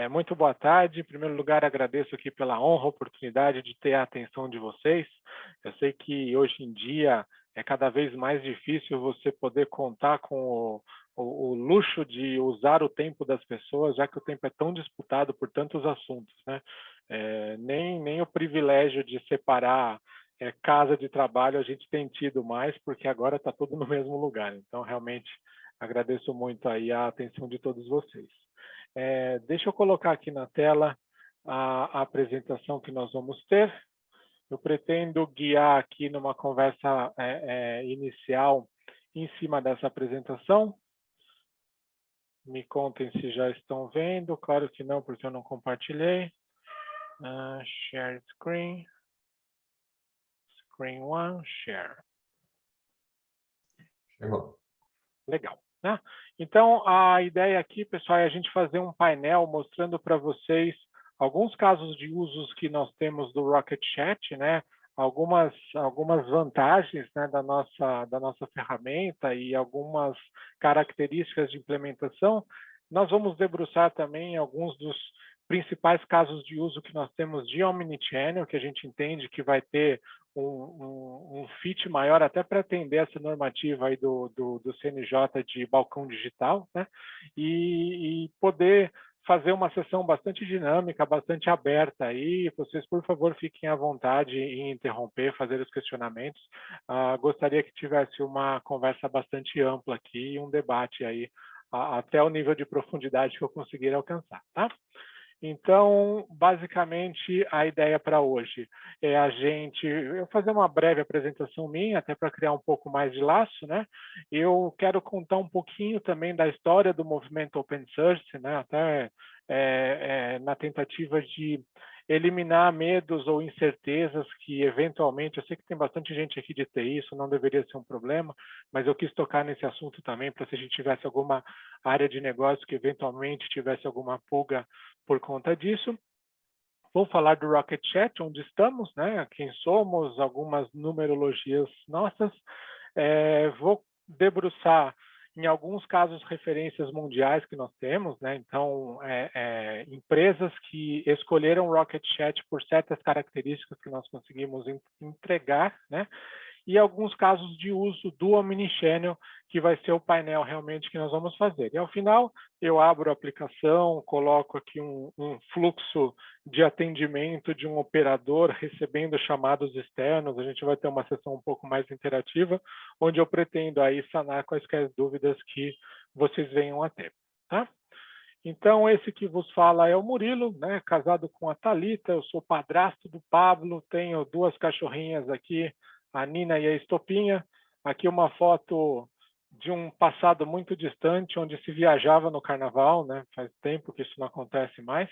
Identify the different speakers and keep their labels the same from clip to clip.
Speaker 1: Muito boa tarde. Em primeiro lugar, agradeço aqui pela honra, oportunidade de ter a atenção de vocês. Eu sei que hoje em dia é cada vez mais difícil você poder contar com o luxo de usar o tempo das pessoas, já que o tempo é tão disputado por tantos assuntos, né? Nem o privilégio de separar casa de trabalho a gente tem tido mais, porque agora está tudo no mesmo lugar. Então, realmente, agradeço muito aí a atenção de todos vocês. Deixa eu colocar aqui na tela a apresentação que nós vamos ter. Eu pretendo guiar aqui numa conversa inicial em cima dessa apresentação. Me contem se já estão vendo. Claro que não, porque eu não compartilhei. Share screen. Screen one, share.
Speaker 2: Chegou.
Speaker 1: Legal. Né? Então, a ideia aqui, pessoal, é a gente fazer um painel mostrando para vocês alguns casos de usos que nós temos do Rocket Chat, né? Algumas vantagens, né, da nossa ferramenta e algumas características de implementação. Nós vamos debruçar também alguns dos principais casos de uso que nós temos de Omnichannel, que a gente entende que vai ter um fit maior até para atender essa normativa aí do CNJ de balcão digital, né? E poder fazer uma sessão bastante dinâmica, bastante aberta aí. Vocês, por favor, fiquem à vontade em interromper, fazer os questionamentos. Gostaria que tivesse uma conversa bastante ampla aqui e um debate aí até o nível de profundidade que eu conseguir alcançar, tá? Então, basicamente, a ideia para hoje é eu fazer uma breve apresentação minha, até para criar um pouco mais de laço, né? Eu quero contar um pouquinho também da história do movimento Open Source, né? Até na tentativa de eliminar medos ou incertezas que, eventualmente, eu sei que tem bastante gente aqui de TI, isso não deveria ser um problema, mas eu quis tocar nesse assunto também, para se a gente tivesse alguma área de negócio que, eventualmente, tivesse alguma pulga por conta disso. Vou falar do Rocket Chat, onde estamos, né? Quem somos, algumas numerologias nossas. Vou debruçar em alguns casos referências mundiais que nós temos, né? Então, empresas que escolheram Rocket Chat por certas características que nós conseguimos entregar, né? E alguns casos de uso do Omnichannel, que vai ser o painel realmente que nós vamos fazer. E ao final, eu abro a aplicação, coloco aqui um fluxo de atendimento de um operador recebendo chamados externos. A gente vai ter uma sessão um pouco mais interativa, onde eu pretendo aí sanar quaisquer dúvidas que vocês venham a ter, tá? Então, esse que vos fala é o Murilo, né? Casado com a Thalita, eu sou padrasto do Pablo, tenho 2 cachorrinhas aqui, a Nina e a Estopinha. Aqui uma foto de um passado muito distante, onde se viajava no carnaval, né? Faz tempo que isso não acontece mais.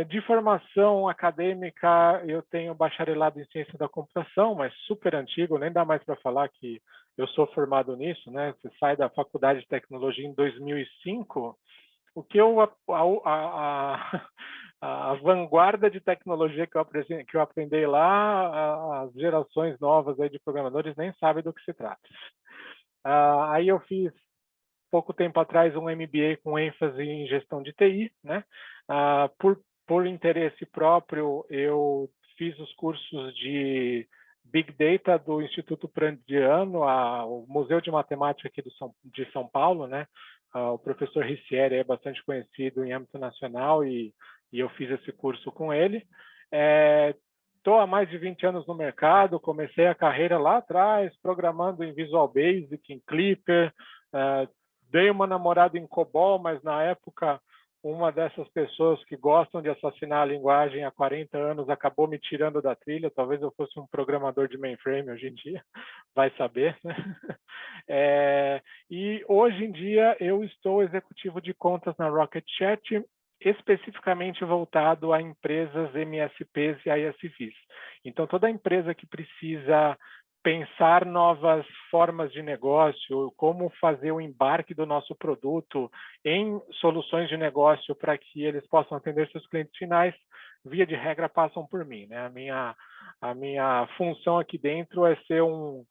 Speaker 1: De formação acadêmica, eu tenho bacharelado em ciência da computação, mas super antigo, nem dá mais para falar que eu sou formado nisso, né? Você sai da Faculdade de Tecnologia em 2005, o que a vanguarda de tecnologia que eu aprendi lá, as gerações novas aí de programadores nem sabem do que se trata. Aí eu fiz, pouco tempo atrás, um MBA com ênfase em gestão de TI, né? Por interesse próprio, eu fiz os cursos de Big Data do Instituto Prandiano, o Museu de Matemática aqui de São Paulo, né? O professor Ricieri é bastante conhecido em âmbito nacional e eu fiz esse curso com ele. Estou há mais de 20 anos no mercado, comecei a carreira lá atrás, programando em Visual Basic, em Clipper, dei uma namorada em COBOL, mas na época uma dessas pessoas que gostam de assassinar a linguagem há 40 anos acabou me tirando da trilha. Talvez eu fosse um programador de mainframe hoje em dia, vai saber, né? E hoje em dia eu estou executivo de contas na Rocket Chat, especificamente voltado a empresas MSPs e ISVs. Então, toda empresa que precisa pensar novas formas de negócio, como fazer o embarque do nosso produto em soluções de negócio para que eles possam atender seus clientes finais, via de regra, passam por mim, né? A minha função aqui dentro é ser um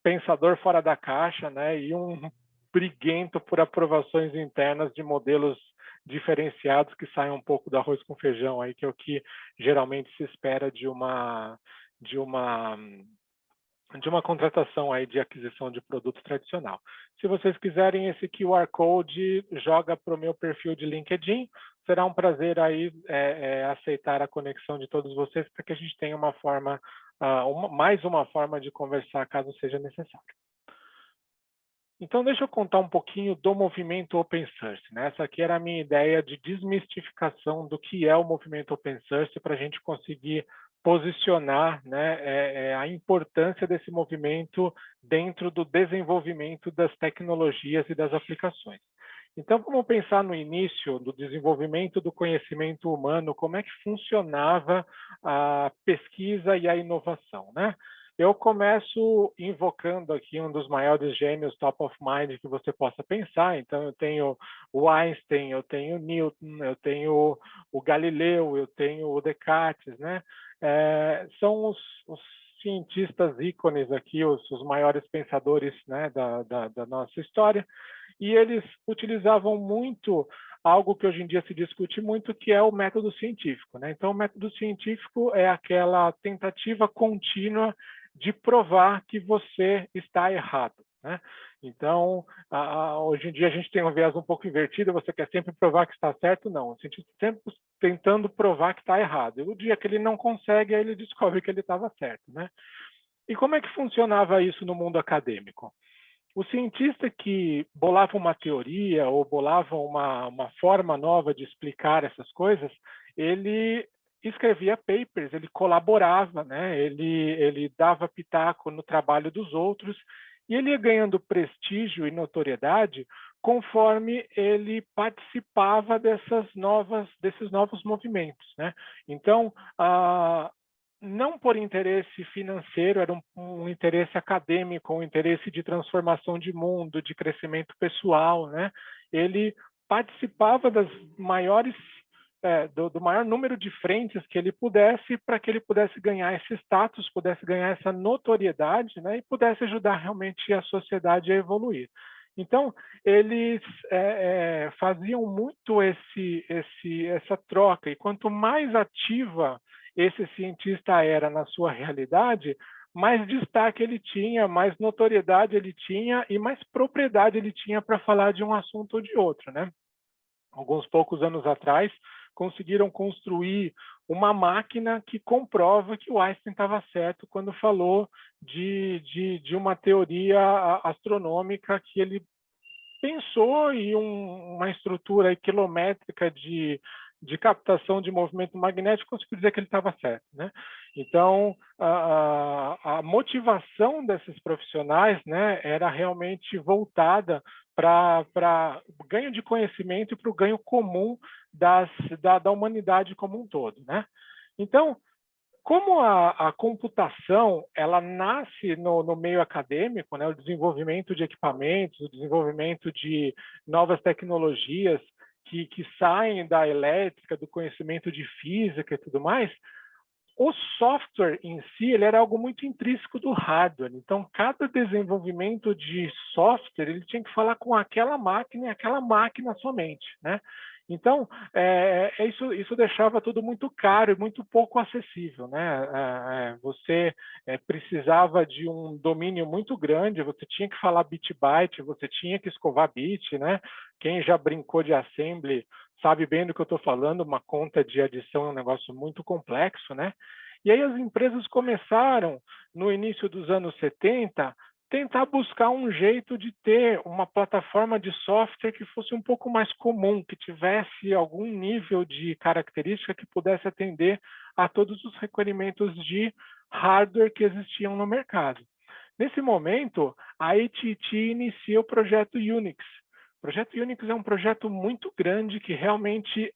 Speaker 1: pensador fora da caixa, né? E um briguento por aprovações internas de modelos diferenciados que saiam um pouco do arroz com feijão, aí, que é o que geralmente se espera de uma de uma contratação aí de aquisição de produto tradicional. Se vocês quiserem esse QR Code, joga para o meu perfil de LinkedIn. Será um prazer aí aceitar a conexão de todos vocês para que a gente tenha uma forma, mais uma forma de conversar caso seja necessário. Então, deixa eu contar um pouquinho do movimento Open Source, né? Essa aqui era a minha ideia de desmistificação do que é o movimento Open Source para a gente conseguir posicionar, né, a importância desse movimento dentro do desenvolvimento das tecnologias e das aplicações. Então, vamos pensar no início do desenvolvimento do conhecimento humano, como é que funcionava a pesquisa e a inovação, né? Eu começo invocando aqui um dos maiores gênios top of mind que você possa pensar. Então, eu tenho o Einstein, eu tenho o Newton, eu tenho o Galileu, eu tenho o Descartes, né? São os cientistas ícones aqui, os maiores pensadores, né, da nossa história, e eles utilizavam muito algo que hoje em dia se discute muito, que é o método científico, né? Então, o método científico é aquela tentativa contínua de provar que você está errado, né? Então, hoje em dia a gente tem um viés um pouco invertido, você quer sempre provar que está certo? Não, o cientista sempre tentando provar que está errado. E o dia que ele não consegue, aí ele descobre que ele estava certo, né? E como é que funcionava isso no mundo acadêmico? O cientista que bolava uma teoria ou bolava uma forma nova de explicar essas coisas, ele escrevia papers, ele colaborava, né? Ele dava pitaco no trabalho dos outros e ele ia ganhando prestígio e notoriedade conforme ele participava desses novos movimentos, né? Então, não por interesse financeiro, era um interesse acadêmico, um interesse de transformação de mundo, de crescimento pessoal, né? Ele participava das maiores, do maior número de frentes que ele pudesse, para que ele pudesse ganhar esse status, pudesse ganhar essa notoriedade, né? E pudesse ajudar realmente a sociedade a evoluir. Então, eles faziam muito essa troca, e quanto mais ativa esse cientista era na sua realidade, mais destaque ele tinha, mais notoriedade ele tinha e mais propriedade ele tinha para falar de um assunto ou de outro, né? Alguns poucos anos atrás, conseguiram construir uma máquina que comprova que o Einstein estava certo quando falou de uma teoria astronômica que ele pensou e uma estrutura quilométrica de captação de movimento magnético, conseguiu dizer que ele estava certo, né? Então, a motivação desses profissionais, né, era realmente voltada para o ganho de conhecimento e para o ganho comum da humanidade como um todo, né? Então, como a computação ela nasce no meio acadêmico, né, o desenvolvimento de equipamentos, o desenvolvimento de novas tecnologias que saem da elétrica, do conhecimento de física e tudo mais, o software em si ele era algo muito intrínseco do hardware. Então, cada desenvolvimento de software ele tinha que falar com aquela máquina e aquela máquina somente, né? Então, isso deixava tudo muito caro e muito pouco acessível, né? Você precisava de um domínio muito grande, você tinha que falar bit byte, você tinha que escovar bit, né? Quem já brincou de assembly sabe bem do que eu estou falando, uma conta de adição é um negócio muito complexo, né? E aí as empresas começaram, no início dos anos 70, tentar buscar um jeito de ter uma plataforma de software que fosse um pouco mais comum, que tivesse algum nível de característica que pudesse atender a todos os requerimentos de hardware que existiam no mercado. Nesse momento, a AT&T inicia o projeto Unix. O projeto Unix é um projeto muito grande que realmente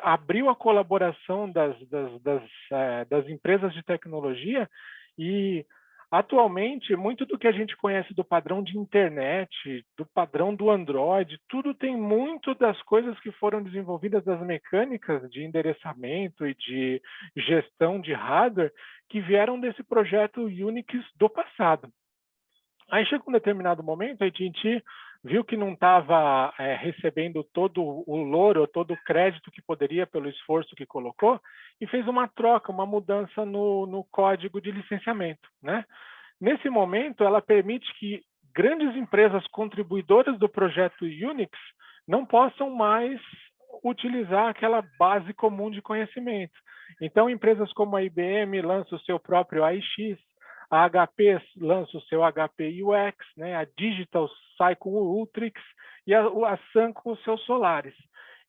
Speaker 1: abriu a colaboração das empresas de tecnologia e, atualmente, muito do que a gente conhece do padrão de internet, do padrão do Android, tudo tem muito das coisas que foram desenvolvidas, das mecânicas de endereçamento e de gestão de hardware, que vieram desse projeto Unix do passado. Aí chega um determinado momento, a AT&T viu que não estava recebendo todo o louro, todo o crédito que poderia pelo esforço que colocou, e fez uma troca, uma mudança no código de licenciamento, né? Nesse momento, ela permite que grandes empresas contribuidoras do projeto Unix não possam mais utilizar aquela base comum de conhecimento. Então, empresas como a IBM lançam o seu próprio AIX, a HP lança o seu HP UX, né? A Digital sai com o Ultrix e a Sun com os seus Solaris.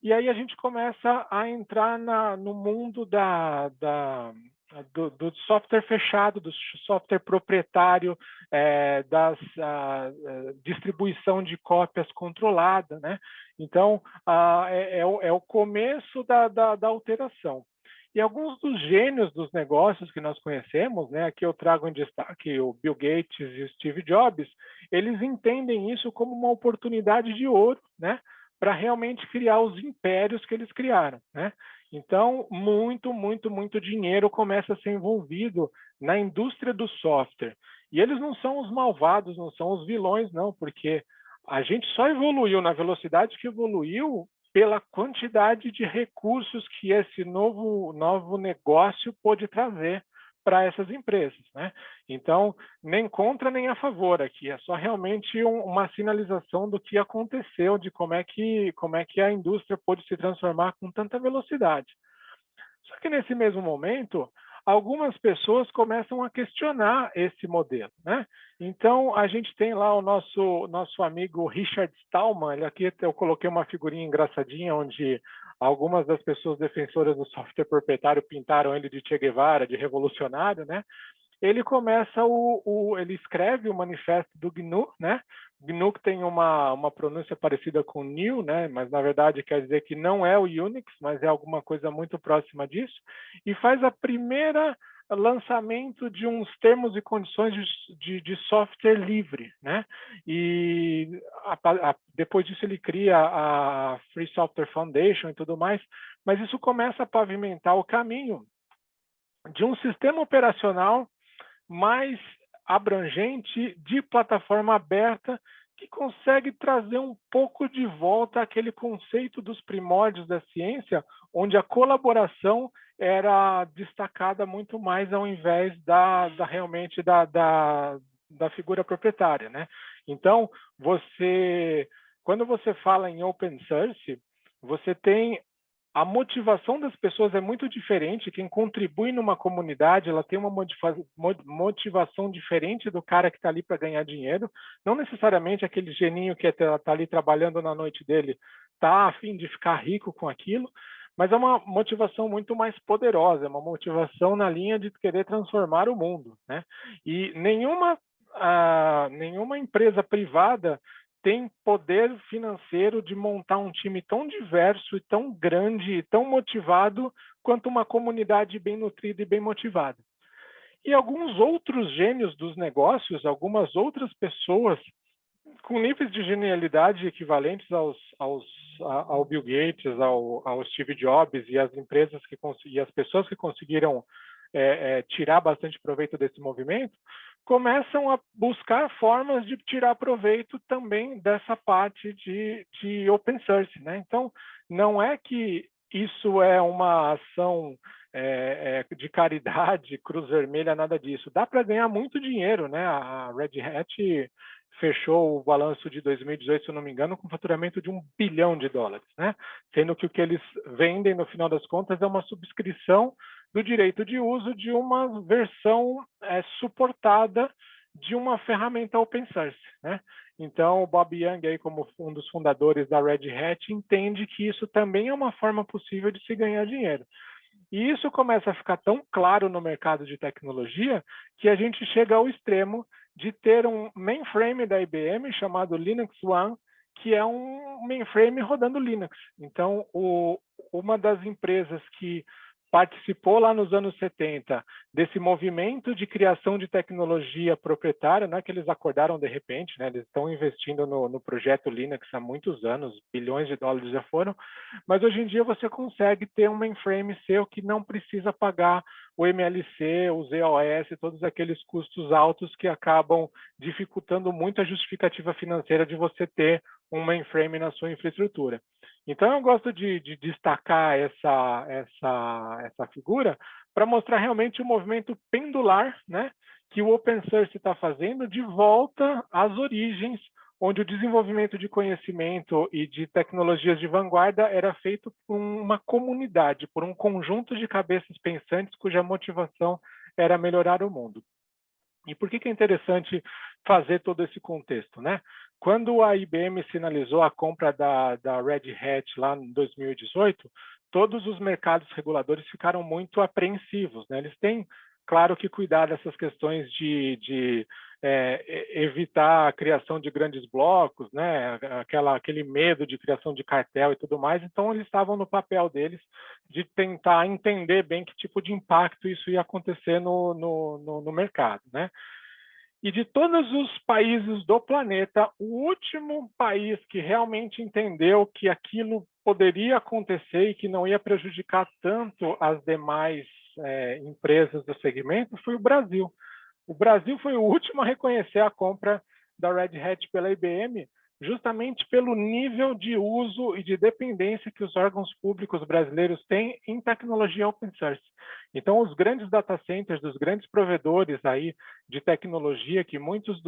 Speaker 1: E aí a gente começa a entrar no mundo do software fechado, do software proprietário, da distribuição de cópias controlada, né? Então, é o começo da alteração. E alguns dos gênios dos negócios que nós conhecemos, né, aqui eu trago em destaque o Bill Gates e o Steve Jobs, eles entendem isso como uma oportunidade de ouro, né, para realmente criar os impérios que eles criaram, né? Então, muito dinheiro começa a ser envolvido na indústria do software. E eles não são os malvados, não são os vilões, não, porque a gente só evoluiu na velocidade que evoluiu pela quantidade de recursos que esse novo negócio pôde trazer para essas empresas, né? Então, nem contra nem a favor aqui, é só realmente uma sinalização do que aconteceu, de como é que a indústria pôde se transformar com tanta velocidade. Só que nesse mesmo momento, algumas pessoas começam a questionar esse modelo, né? Então, a gente tem lá o nosso amigo Richard Stallman, aqui eu coloquei uma figurinha engraçadinha, onde algumas das pessoas defensoras do software proprietário pintaram ele de Che Guevara, de revolucionário, né? Ele começa ele escreve o manifesto do GNU, né? GNU que tem uma pronúncia parecida com new, né? Mas na verdade quer dizer que não é o Unix, mas é alguma coisa muito próxima disso, e faz a primeira lançamento de uns termos e condições de software livre, né? E depois disso ele cria a Free Software Foundation e tudo mais, mas isso começa a pavimentar o caminho de um sistema operacional mais abrangente de plataforma aberta que consegue trazer um pouco de volta aquele conceito dos primórdios da ciência, onde a colaboração era destacada muito mais ao invés realmente da figura proprietária, né? Então, quando você fala em open source, você tem a motivação das pessoas é muito diferente. Quem contribui numa comunidade, ela tem uma motivação diferente do cara que está ali para ganhar dinheiro. Não necessariamente aquele geninho que está ali trabalhando na noite dele está a fim de ficar rico com aquilo, mas é uma motivação muito mais poderosa, é uma motivação na linha de querer transformar o mundo, né? E nenhuma empresa privada tem poder financeiro de montar um time tão diverso e tão grande e tão motivado quanto uma comunidade bem nutrida e bem motivada. E alguns outros gênios dos negócios, algumas outras pessoas com níveis de genialidade equivalentes ao Bill Gates, ao Steve Jobs e as empresas e as pessoas que conseguiram tirar bastante proveito desse movimento, começam a buscar formas de tirar proveito também dessa parte de open source, né? Então, não é que isso é uma ação de caridade, cruz vermelha, nada disso. Dá para ganhar muito dinheiro, né? A Red Hat fechou o balanço de 2018, se eu não me engano, com faturamento de $1 bilhão, né? Sendo que o que eles vendem, no final das contas, é uma subscrição do direito de uso de uma versão suportada de uma ferramenta open source, né? Então, o Bob Young, aí, como um dos fundadores da Red Hat, entende que isso também é uma forma possível de se ganhar dinheiro. E isso começa a ficar tão claro no mercado de tecnologia que a gente chega ao extremo de ter um mainframe da IBM chamado Linux One, que é um mainframe rodando Linux. Então, uma das empresas que participou lá nos anos 70 desse movimento de criação de tecnologia proprietária, não é que eles acordaram de repente, né? Eles estão investindo no projeto Linux há muitos anos, bilhões de dólares já foram, mas hoje em dia você consegue ter um mainframe seu que não precisa pagar o MLC, o ZOS, todos aqueles custos altos que acabam dificultando muito a justificativa financeira de você ter um mainframe na sua infraestrutura. Então, eu gosto de destacar essa figura para mostrar realmente o movimento pendular, né, que o open source está fazendo de volta às origens, onde o desenvolvimento de conhecimento e de tecnologias de vanguarda era feito por uma comunidade, por um conjunto de cabeças pensantes cuja motivação era melhorar o mundo. E por que é interessante fazer todo esse contexto, né? Quando a IBM sinalizou a compra da Red Hat lá em 2018, todos os mercados reguladores ficaram muito apreensivos, né? Eles têm, claro, que cuidar dessas questões de evitar a criação de grandes blocos, né? Aquele medo de criação de cartel e tudo mais. Então, eles estavam no papel deles de tentar entender bem que tipo de impacto isso ia acontecer no mercado, né? E de todos os países do planeta, o último país que realmente entendeu que aquilo poderia acontecer e que não ia prejudicar tanto as demais empresas do segmento foi o Brasil. O Brasil foi o último a reconhecer a compra da Red Hat pela IBM, justamente pelo nível de uso e de dependência que os órgãos públicos brasileiros têm em tecnologia open source. Então, os grandes data centers, dos grandes provedores aí de tecnologia que muitos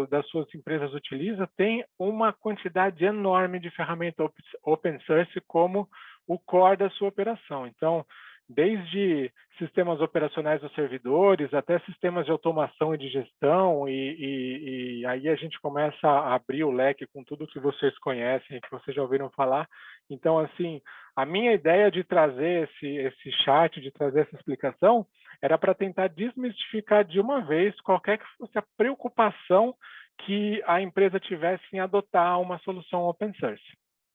Speaker 1: das suas empresas utilizam, têm uma quantidade enorme de ferramentas open source como o core da sua operação. Então, desde sistemas operacionais dos servidores até sistemas de automação e de gestão, e aí a gente começa a abrir o leque com tudo que vocês conhecem, que vocês já ouviram falar. Então, assim, a minha ideia de trazer esse chat, de trazer essa explicação, era para tentar desmistificar de uma vez qualquer que fosse a preocupação que a empresa tivesse em adotar uma solução open source.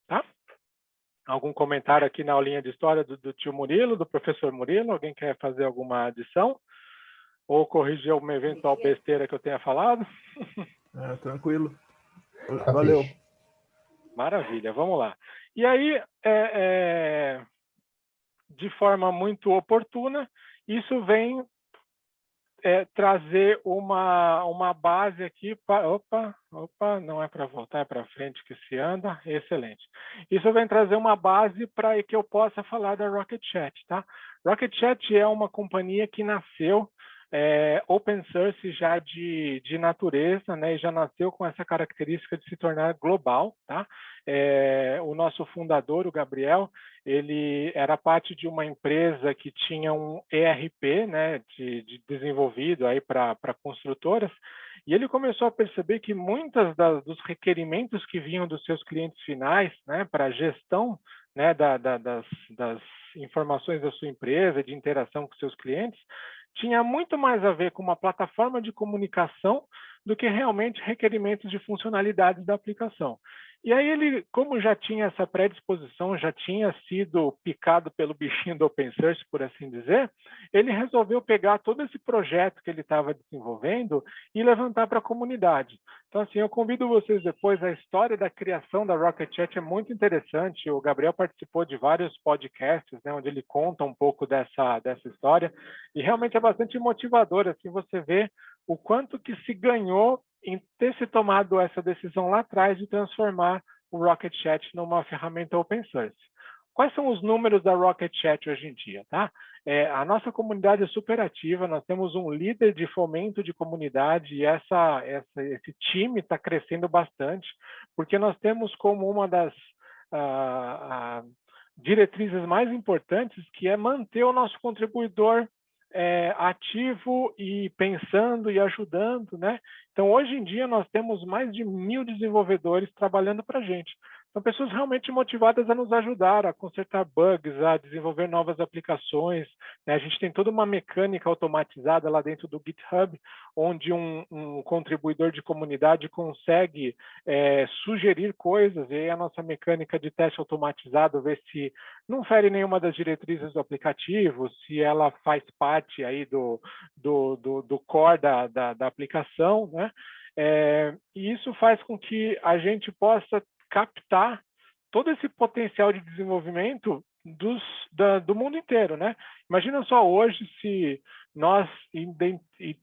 Speaker 1: Tá? Algum comentário aqui na aulinha de história do tio Murilo, do professor Murilo? Alguém quer fazer alguma adição? Ou corrigir alguma eventual besteira que eu tenha falado?
Speaker 2: Tranquilo. Valeu.
Speaker 1: Maravilha, vamos lá. E aí, de forma muito oportuna, isso vem trazer uma base aqui para... Opa, não é para voltar, é para frente que se anda. Excelente. Isso vem trazer uma base para que eu possa falar da Rocket Chat, tá? Rocket Chat é uma companhia que nasceu open source já de natureza, né? E já nasceu com essa característica de se tornar global, tá? O nosso fundador, o Gabriel, ele era parte de uma empresa que tinha um ERP, né, de desenvolvido aí para construtoras, e ele começou a perceber que muitas dos requerimentos que vinham dos seus clientes finais, né, para a gestão, né, das informações da sua empresa, de interação com seus clientes, tinha muito mais a ver com uma plataforma de comunicação do que realmente requerimentos de funcionalidades da aplicação. E aí ele, como já tinha essa predisposição, já tinha sido picado pelo bichinho do open source, por assim dizer, ele resolveu pegar todo esse projeto que ele estava desenvolvendo e levantar para a comunidade. Então, assim, eu convido vocês depois, a história da criação da Rocket Chat é muito interessante. O Gabriel participou de vários podcasts, né, onde ele conta um pouco dessa história, e realmente é bastante motivador, assim, você vê o quanto que se ganhou em ter se tomado essa decisão lá atrás de transformar o Rocket Chat numa ferramenta open source. Quais são os números da Rocket Chat hoje em dia? Tá? A nossa comunidade é super ativa, nós temos um líder de fomento de comunidade e esse time está crescendo bastante, porque nós temos como uma das diretrizes mais importantes, que é manter o nosso contribuidor ativo e pensando e ajudando, né? Então, hoje em dia, nós temos mais de 1.000 desenvolvedores trabalhando para a gente. São pessoas realmente motivadas a nos ajudar, a consertar bugs, a desenvolver novas aplicações, né? A gente tem toda uma mecânica automatizada lá dentro do GitHub, onde um contribuidor de comunidade consegue sugerir coisas, e aí a nossa mecânica de teste automatizado vê se não fere nenhuma das diretrizes do aplicativo, se ela faz parte aí do core da aplicação, né? E isso faz com que a gente possa captar todo esse potencial de desenvolvimento do mundo inteiro, né? Imagina só hoje se nós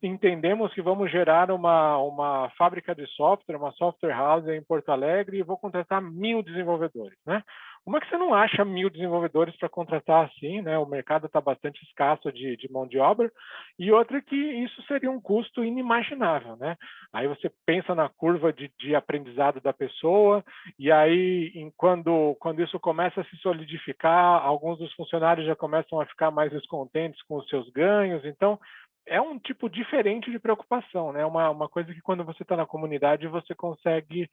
Speaker 1: entendemos que vamos gerar uma fábrica de software, uma software house em Porto Alegre e vou contratar 1.000 desenvolvedores, né? Uma que você não acha 1.000 desenvolvedores para contratar assim, né? O mercado está bastante escasso de mão de obra, e outra que isso seria um custo inimaginável, né? Aí você pensa na curva de aprendizado da pessoa, e aí quando isso começa a se solidificar, alguns dos funcionários já começam a ficar mais descontentes com os seus ganhos, então é um tipo diferente de preocupação, né? Uma coisa que quando você está na comunidade você consegue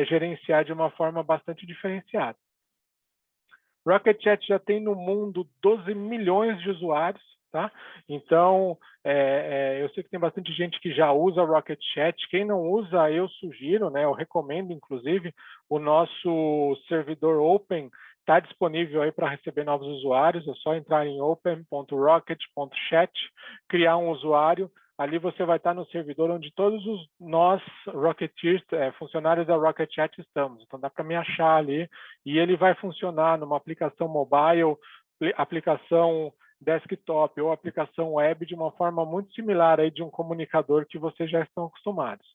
Speaker 1: gerenciar de uma forma bastante diferenciada. Rocket Chat já tem no mundo 12 milhões de usuários, tá? Então, eu sei que tem bastante gente que já usa Rocket Chat. Quem não usa, eu sugiro, né? Eu recomendo, inclusive, o nosso servidor Open está disponível aí para receber novos usuários. É só entrar em open.rocket.chat, criar um usuário. Ali você vai estar no servidor onde todos nós, Rocketeers, funcionários da Rocket Chat, estamos. Então, dá para me achar ali. E ele vai funcionar numa aplicação mobile, aplicação desktop ou aplicação web de uma forma muito similar aí de um comunicador que vocês já estão acostumados.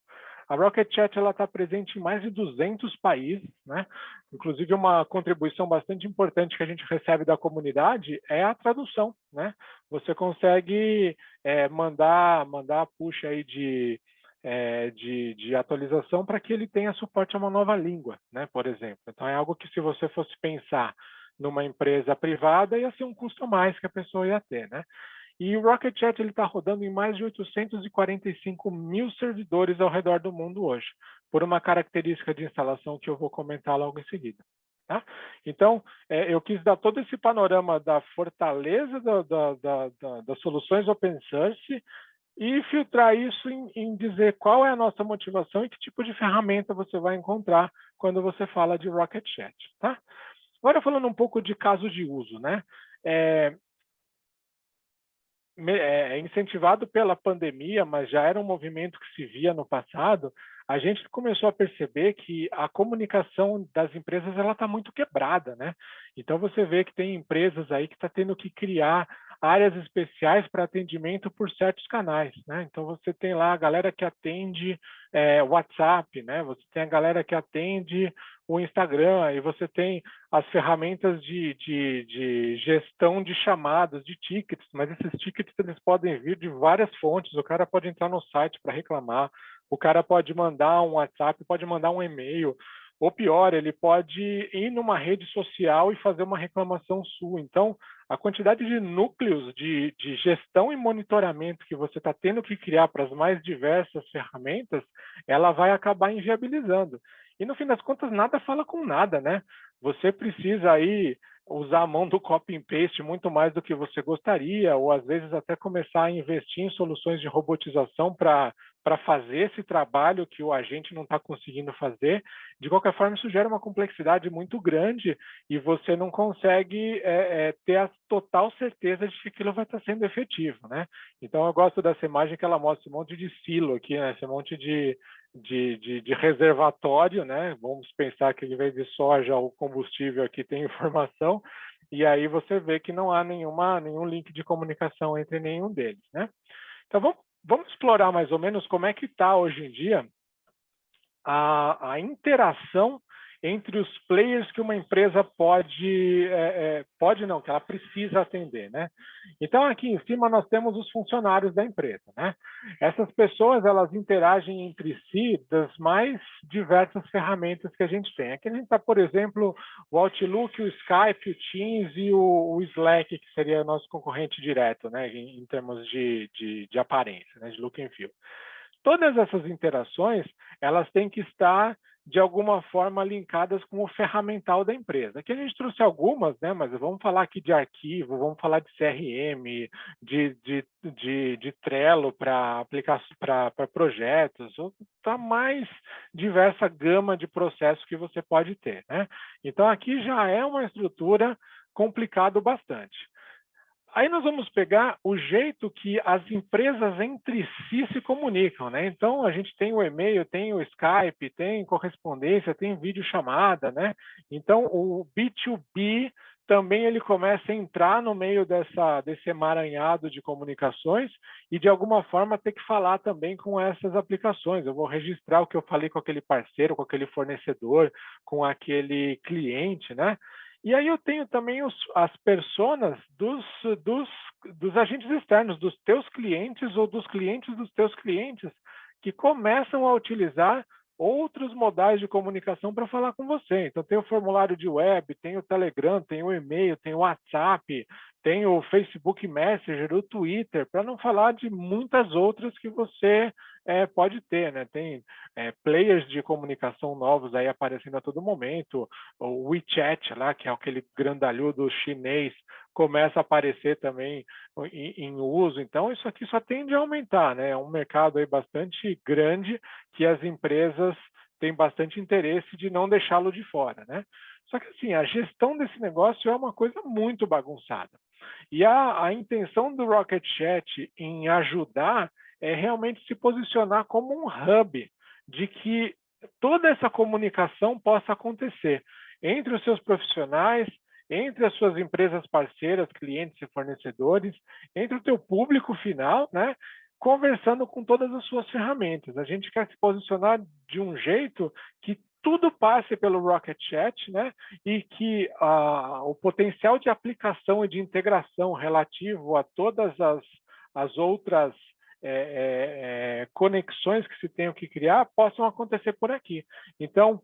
Speaker 1: A Rocket Chat está presente em mais de 200 países, né? Inclusive, uma contribuição bastante importante que a gente recebe da comunidade é a tradução, né? Você consegue mandar push aí de atualização para que ele tenha suporte a uma nova língua, né? Por exemplo. Então, é algo que, se você fosse pensar numa empresa privada, ia ser um custo a mais que a pessoa ia ter, né? E o Rocket Chat está rodando em mais de 845 mil servidores ao redor do mundo hoje, por uma característica de instalação que eu vou comentar logo em seguida. Tá? Então, eu quis dar todo esse panorama da fortaleza das soluções open source e filtrar isso em dizer qual é a nossa motivação e que tipo de ferramenta você vai encontrar quando você fala de Rocket Chat. Tá? Agora, falando um pouco de casos de uso, né? Incentivado pela pandemia, mas já era um movimento que se via no passado, a gente começou a perceber que a comunicação das empresas ela está muito quebrada, né? Então você vê que tem empresas aí que está tendo que criar áreas especiais para atendimento por certos canais, né? Então você tem lá a galera que atende WhatsApp, né? Você tem a galera que atende o Instagram, e você tem as ferramentas de gestão de chamadas, de tickets, mas esses tickets eles podem vir de várias fontes. O cara pode entrar no site para reclamar, o cara pode mandar um WhatsApp, pode mandar um e-mail, ou pior, ele pode ir numa rede social e fazer uma reclamação sua. Então, a quantidade de núcleos de gestão e monitoramento que você está tendo que criar para as mais diversas ferramentas, ela vai acabar inviabilizando. E, no fim das contas, nada fala com nada, né? Você precisa aí usar a mão do copy and paste muito mais do que você gostaria, ou às vezes até começar a investir em soluções de robotização para fazer esse trabalho que o agente não está conseguindo fazer. De qualquer forma, isso gera uma complexidade muito grande e você não consegue ter a total certeza de que aquilo vai estar sendo efetivo, né? Então, eu gosto dessa imagem que ela mostra um monte de silo aqui, né? Esse monte de reservatório, né? Vamos pensar que em vez de soja, o combustível aqui tem informação, e aí você vê que não há nenhum link de comunicação entre nenhum deles, né? Então, vamos explorar mais ou menos como é que está hoje em dia a interação entre os players que uma empresa pode não, que ela precisa atender, né? Então, aqui em cima nós temos os funcionários da empresa, né? Essas pessoas, elas interagem entre si das mais diversas ferramentas que a gente tem. Aqui a gente está, por exemplo, o Outlook, o Skype, o Teams e o Slack, que seria o nosso concorrente direto, né? Em termos de aparência, né? De look and feel. Todas essas interações, elas têm que estar, de alguma forma, linkadas com o ferramental da empresa. Aqui a gente trouxe algumas, né? Mas vamos falar aqui de arquivo, vamos falar de CRM, de Trello para projetos, ou para mais diversa gama de processos que você pode ter, né? Então, aqui já é uma estrutura complicado bastante. Aí nós vamos pegar o jeito que as empresas entre si se comunicam, né? Então, a gente tem o e-mail, tem o Skype, tem correspondência, tem videochamada, né? Então, o B2B também ele começa a entrar no meio desse emaranhado de comunicações e, de alguma forma, ter que falar também com essas aplicações. Eu vou registrar o que eu falei com aquele parceiro, com aquele fornecedor, com aquele cliente, né? E aí eu tenho também as personas dos agentes externos, dos teus clientes ou dos clientes dos teus clientes, que começam a utilizar outros modais de comunicação para falar com você. Então, tem o formulário de web, tem o Telegram, tem o e-mail, tem o WhatsApp, tem o Facebook Messenger, o Twitter, para não falar de muitas outras que você pode ter, né? Tem players de comunicação novos aí aparecendo a todo momento, o WeChat lá, que é aquele grandalhudo chinês, começa a aparecer também em uso. Então, isso aqui só tende a aumentar, né? É um mercado aí bastante grande que as empresas têm bastante interesse de não deixá-lo de fora, né? Só que assim, a gestão desse negócio é uma coisa muito bagunçada. E a intenção do Rocket Chat em ajudar é realmente se posicionar como um hub de que toda essa comunicação possa acontecer entre os seus profissionais, entre as suas empresas parceiras, clientes e fornecedores, entre o teu público final, né? Conversando com todas as suas ferramentas. A gente quer se posicionar de um jeito que tudo passe pelo Rocket Chat, né? E que o potencial de aplicação e de integração relativo a todas as outras conexões que se tenham que criar possam acontecer por aqui. Então,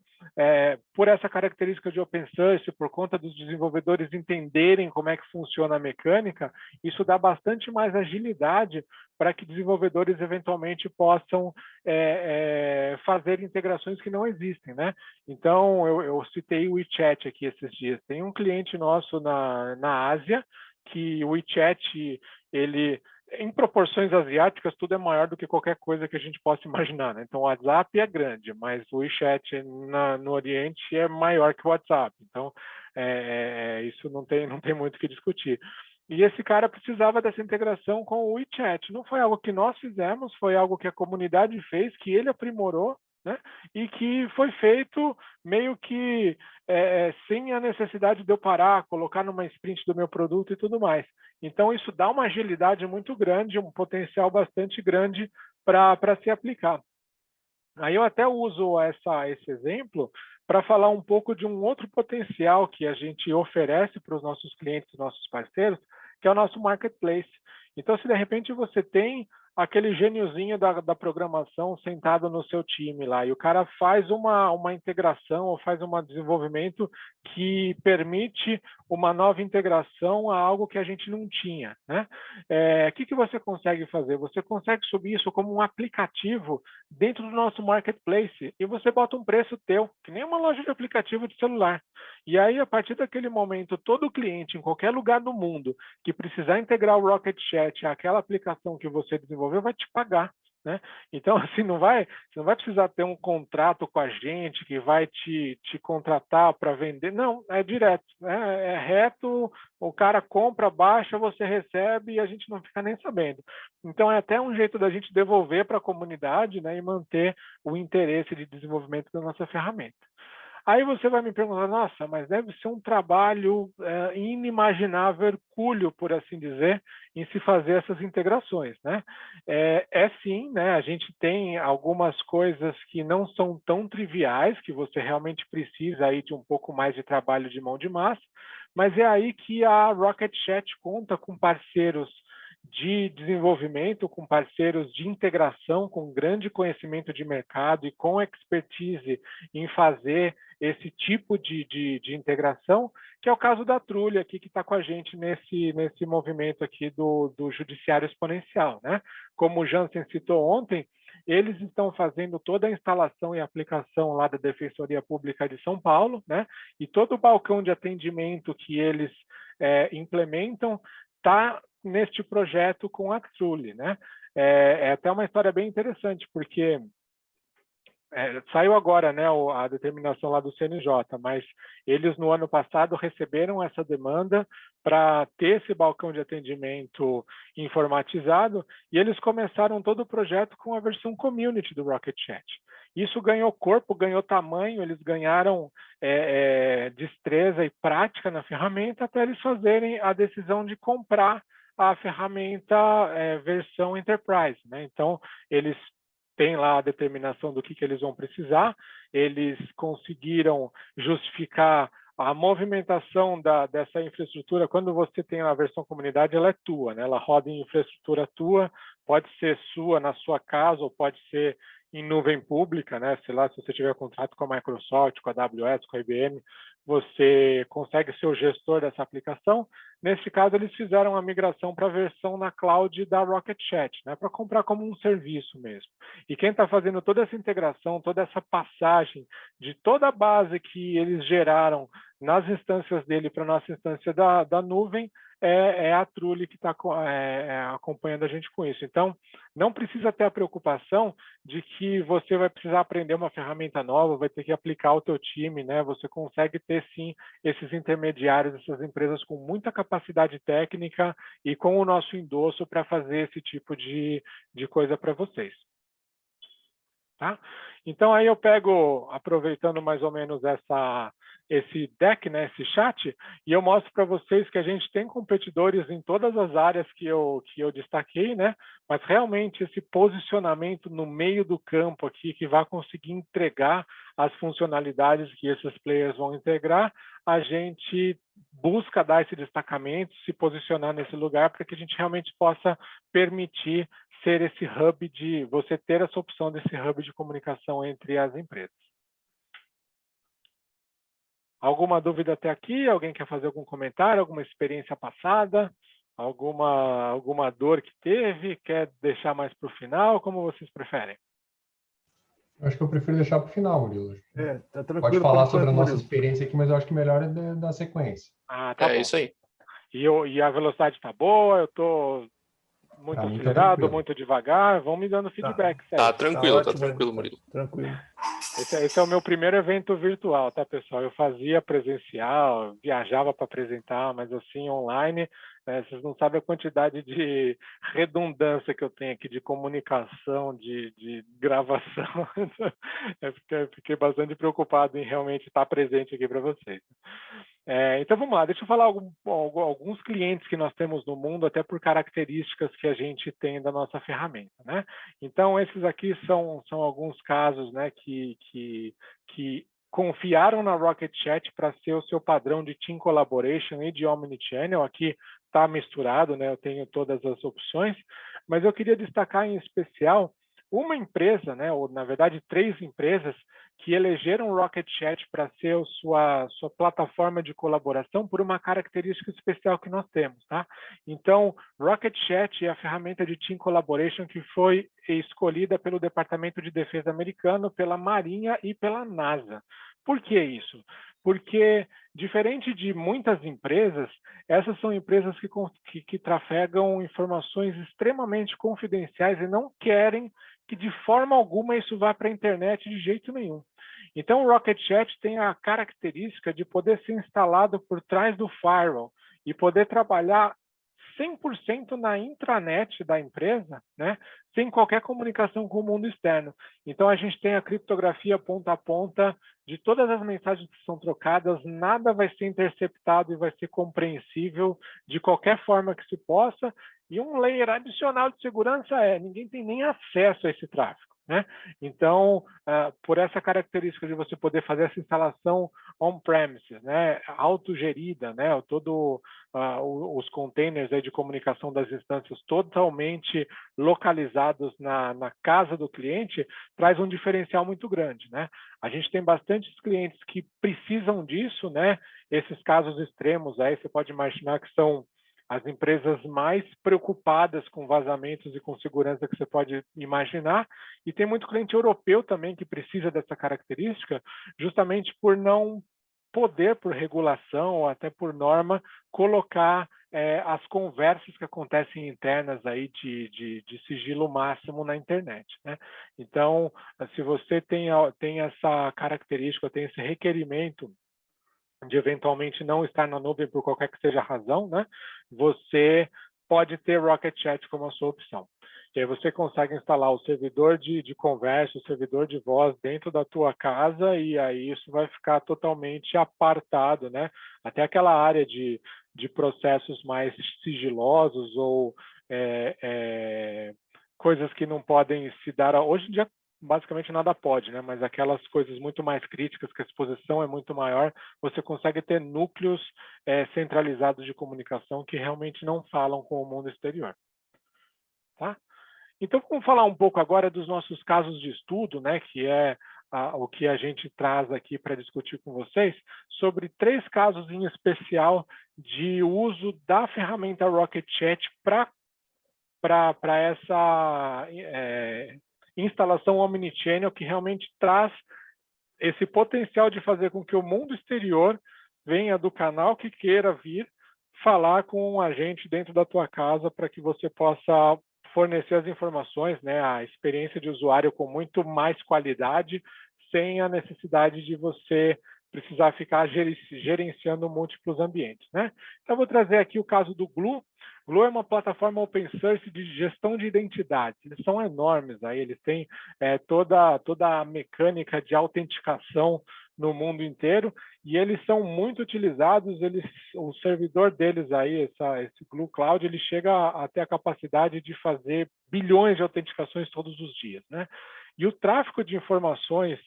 Speaker 1: por essa característica de open source, por conta dos desenvolvedores entenderem como é que funciona a mecânica, isso dá bastante mais agilidade para que desenvolvedores eventualmente possam fazer integrações que não existem, né? Então, eu citei o WeChat aqui esses dias. Tem um cliente nosso na Ásia que o WeChat, ele em proporções asiáticas, tudo é maior do que qualquer coisa que a gente possa imaginar, né? Então, o WhatsApp é grande, mas o WeChat no Oriente é maior que o WhatsApp. Então, isso não tem muito o que discutir. E esse cara precisava dessa integração com o WeChat. Não foi algo que nós fizemos, foi algo que a comunidade fez, que ele aprimorou, né? E que foi feito meio que sem a necessidade de eu parar, colocar numa sprint do meu produto e tudo mais. Então, isso dá uma agilidade muito grande, um potencial bastante grande para se aplicar. Aí eu até uso esse exemplo para falar um pouco de um outro potencial que a gente oferece para os nossos clientes, nossos parceiros, que é o nosso marketplace. Então, se de repente você tem aquele gêniozinho da programação sentado no seu time lá, e o cara faz uma integração ou faz um desenvolvimento que permite uma nova integração a algo que a gente não tinha, né? O que você consegue fazer? Você consegue subir isso como um aplicativo dentro do nosso marketplace e você bota um preço teu, que nem uma loja de aplicativo de celular. E aí, a partir daquele momento, todo cliente em qualquer lugar do mundo que precisar integrar o Rocket Chat àquela aplicação que você desenvolveu vai te pagar, né? Então, assim, você não vai precisar ter um contrato com a gente que vai te contratar para vender. Não, é direto, né? É reto, o cara compra, baixa, você recebe e a gente não fica nem sabendo. Então, é até um jeito da gente devolver para a comunidade, né, e manter o interesse de desenvolvimento da nossa ferramenta. Aí você vai me perguntar, nossa, mas deve ser um trabalho inimaginável, hercúleo, por assim dizer, em se fazer essas integrações, né? Sim, né? A gente tem algumas coisas que não são tão triviais, que você realmente precisa aí de um pouco mais de trabalho de mão de massa, mas é aí que a Rocket Chat conta com parceiros de desenvolvimento, com parceiros de integração, com grande conhecimento de mercado e com expertise em fazer esse tipo de integração, que é o caso da Trulha aqui, que está com a gente nesse movimento aqui do Judiciário Exponencial, né? Como o Jansen citou ontem, eles estão fazendo toda a instalação e aplicação lá da Defensoria Pública de São Paulo, né? E todo o balcão de atendimento que eles implementam está neste projeto com a Trulli, né? É até uma história bem interessante, porque saiu agora, né, a determinação lá do CNJ, mas eles no ano passado receberam essa demanda para ter esse balcão de atendimento informatizado e eles começaram todo o projeto com a versão community do Rocket Chat. Isso ganhou corpo, ganhou tamanho, eles ganharam destreza e prática na ferramenta até eles fazerem a decisão de comprar a ferramenta versão Enterprise, né? Então, eles têm lá a determinação do que eles vão precisar, eles conseguiram justificar a movimentação dessa infraestrutura. Quando você tem a versão comunidade, ela é tua, né? Ela roda em infraestrutura tua, pode ser sua na sua casa ou pode ser em nuvem pública, né? Sei lá, se você tiver contrato com a Microsoft, com a AWS, com a IBM, você consegue ser o gestor dessa aplicação. Nesse caso, eles fizeram a migração para a versão na cloud da Rocket Chat, né? Para comprar como um serviço mesmo. E quem está fazendo toda essa integração, toda essa passagem de toda a base que eles geraram nas instâncias dele para a nossa instância da nuvem, é a Trulli que está acompanhando a gente com isso. Então, não precisa ter a preocupação de que você vai precisar aprender uma ferramenta nova, vai ter que aplicar o teu time, né? Você consegue ter, sim, esses intermediários, essas empresas com muita capacidade técnica e com o nosso endosso para fazer esse tipo de coisa para vocês. Tá? Então, aí eu pego, aproveitando mais ou menos esse deck, né, esse chat, e eu mostro para vocês que a gente tem competidores em todas as áreas que eu destaquei, né? Mas realmente esse posicionamento no meio do campo aqui, que vai conseguir entregar as funcionalidades que esses players vão integrar, a gente busca dar esse destacamento, se posicionar nesse lugar para que a gente realmente possa permitir ser esse hub de você ter essa opção desse hub de comunicação entre as empresas. Alguma dúvida até aqui? Alguém quer fazer algum comentário? Alguma experiência passada? Alguma dor que teve? Quer deixar mais para o final? Como vocês preferem?
Speaker 3: Eu acho que eu prefiro deixar para o final, Murilo.
Speaker 2: Tá tranquilo.
Speaker 3: Pode falar sobre a nossa
Speaker 2: Murilo.
Speaker 3: experiência aqui, mas eu acho que melhor é dar sequência.
Speaker 1: Ah, tá bom.
Speaker 4: Isso aí.
Speaker 1: E a velocidade está boa? Eu estou muito acelerado, muito devagar? Vão me dando feedback.
Speaker 4: Tá tranquilo, tá tranquilo, Murilo.
Speaker 2: Tranquilo.
Speaker 1: Esse é o meu primeiro evento virtual, tá, pessoal? Eu fazia presencial, viajava para apresentar, mas assim, online, vocês não sabem a quantidade de redundância que eu tenho aqui de comunicação, de gravação. Eu fiquei bastante preocupado em realmente estar presente aqui para vocês. Então, vamos lá. Deixa eu falar alguns clientes que nós temos no mundo, até por características que a gente tem da nossa ferramenta, né? Então, esses aqui são alguns casos, né, que confiaram na Rocket Chat para ser o seu padrão de Team Collaboration e de Omnichannel. Aqui está misturado, né? Eu tenho todas as opções, mas eu queria destacar em especial uma empresa, né, ou na verdade 3 empresas que elegeram o Rocket Chat para ser sua plataforma de colaboração por uma característica especial que nós temos, tá? Então, Rocket Chat é a ferramenta de Team Collaboration que foi escolhida pelo Departamento de Defesa americano, pela Marinha e pela NASA. Por que isso? Porque, diferente de muitas empresas, essas são empresas que trafegam informações extremamente confidenciais e não querem que, de forma alguma, isso vá para a internet de jeito nenhum. Então, o Rocket Chat tem a característica de poder ser instalado por trás do firewall e poder trabalhar 100% na intranet da empresa, né, sem qualquer comunicação com o mundo externo. Então, a gente tem a criptografia ponta a ponta de todas as mensagens que são trocadas, nada vai ser interceptado e vai ser compreensível de qualquer forma que se possa. E um layer adicional de segurança ninguém tem nem acesso a esse tráfego, né? Então, por essa característica de você poder fazer essa instalação on-premises, né, autogerida, né, os containers aí de comunicação das instâncias totalmente localizados na casa do cliente, traz um diferencial muito grande, né? A gente tem bastantes clientes que precisam disso, né? Esses casos extremos aí, você pode imaginar que são as empresas mais preocupadas com vazamentos e com segurança que você pode imaginar, e tem muito cliente europeu também que precisa dessa característica, justamente por não poder, por regulação ou até por norma, colocar as conversas que acontecem internas aí de sigilo máximo na internet, né? Então, se você tem essa característica, tem esse requerimento de eventualmente não estar na nuvem por qualquer que seja a razão, né? Você pode ter Rocket Chat como a sua opção. E aí você consegue instalar o servidor de conversa, o servidor de voz dentro da tua casa, e aí isso vai ficar totalmente apartado, né? Até aquela área de processos mais sigilosos ou coisas que não podem se dar... Hoje em dia, basicamente nada pode, né? Mas aquelas coisas muito mais críticas, que a exposição é muito maior, você consegue ter núcleos centralizados de comunicação que realmente não falam com o mundo exterior. Tá? Então, vamos falar um pouco agora dos nossos casos de estudo, né? Que é o que a gente traz aqui para discutir com vocês, sobre 3 casos em especial de uso da ferramenta Rocket Chat para essa instalação omnichannel, que realmente traz esse potencial de fazer com que o mundo exterior venha do canal que queira vir falar com um agente dentro da tua casa, para que você possa fornecer as informações, né, a experiência de usuário com muito mais qualidade, sem a necessidade de você precisar ficar gerenciando múltiplos ambientes, né? Então, eu vou trazer aqui o caso do Glue. Glue é uma plataforma open source de gestão de identidades. Eles são enormes, aí eles têm toda a mecânica de autenticação no mundo inteiro, e eles são muito utilizados. O servidor deles aí, esse Glue Cloud, ele chega até a capacidade de fazer bilhões de autenticações todos os dias, né? E o tráfego de informações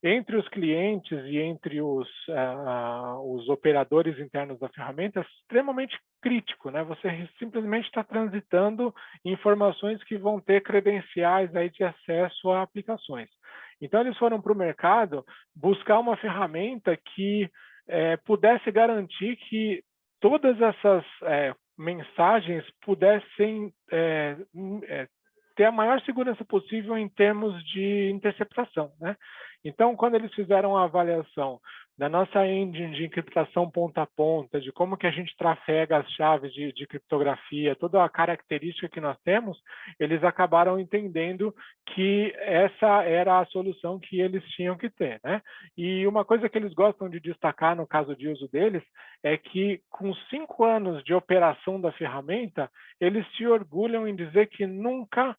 Speaker 1: entre os clientes e entre os operadores internos da ferramenta é extremamente crítico, né? Você simplesmente está transitando informações que vão ter credenciais aí de acesso a aplicações. Então, eles foram para o mercado buscar uma ferramenta que pudesse garantir que todas essas mensagens pudessem ter a maior segurança possível em termos de interceptação, né? Então, quando eles fizeram a avaliação da nossa engine de encriptação ponta a ponta, de como que a gente trafega as chaves de criptografia, toda a característica que nós temos, eles acabaram entendendo que essa era a solução que eles tinham que ter, né? E uma coisa que eles gostam de destacar no caso de uso deles é que, com 5 anos de operação da ferramenta, eles se orgulham em dizer que nunca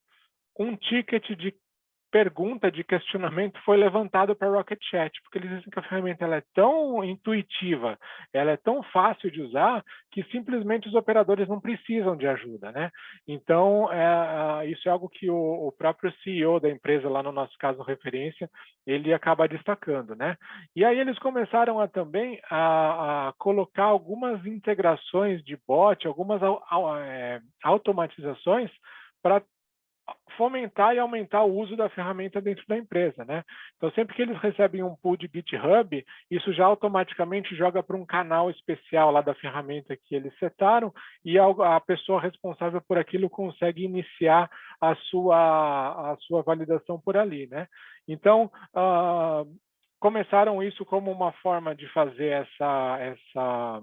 Speaker 1: um ticket de pergunta, de questionamento foi levantado para Rocket Chat, porque eles dizem que a ferramenta ela é tão intuitiva, ela é tão fácil de usar, que simplesmente os operadores não precisam de ajuda, né? Então, isso é algo que o próprio CEO da empresa, lá no nosso caso referência, ele acaba destacando, né? E aí eles começaram também a colocar algumas integrações de bot, algumas automatizações para fomentar e aumentar o uso da ferramenta dentro da empresa, né? Então, sempre que eles recebem um pull de GitHub, isso já automaticamente joga para um canal especial lá da ferramenta que eles setaram, e a pessoa responsável por aquilo consegue iniciar a sua validação por ali, né? Então, começaram isso como uma forma de fazer essa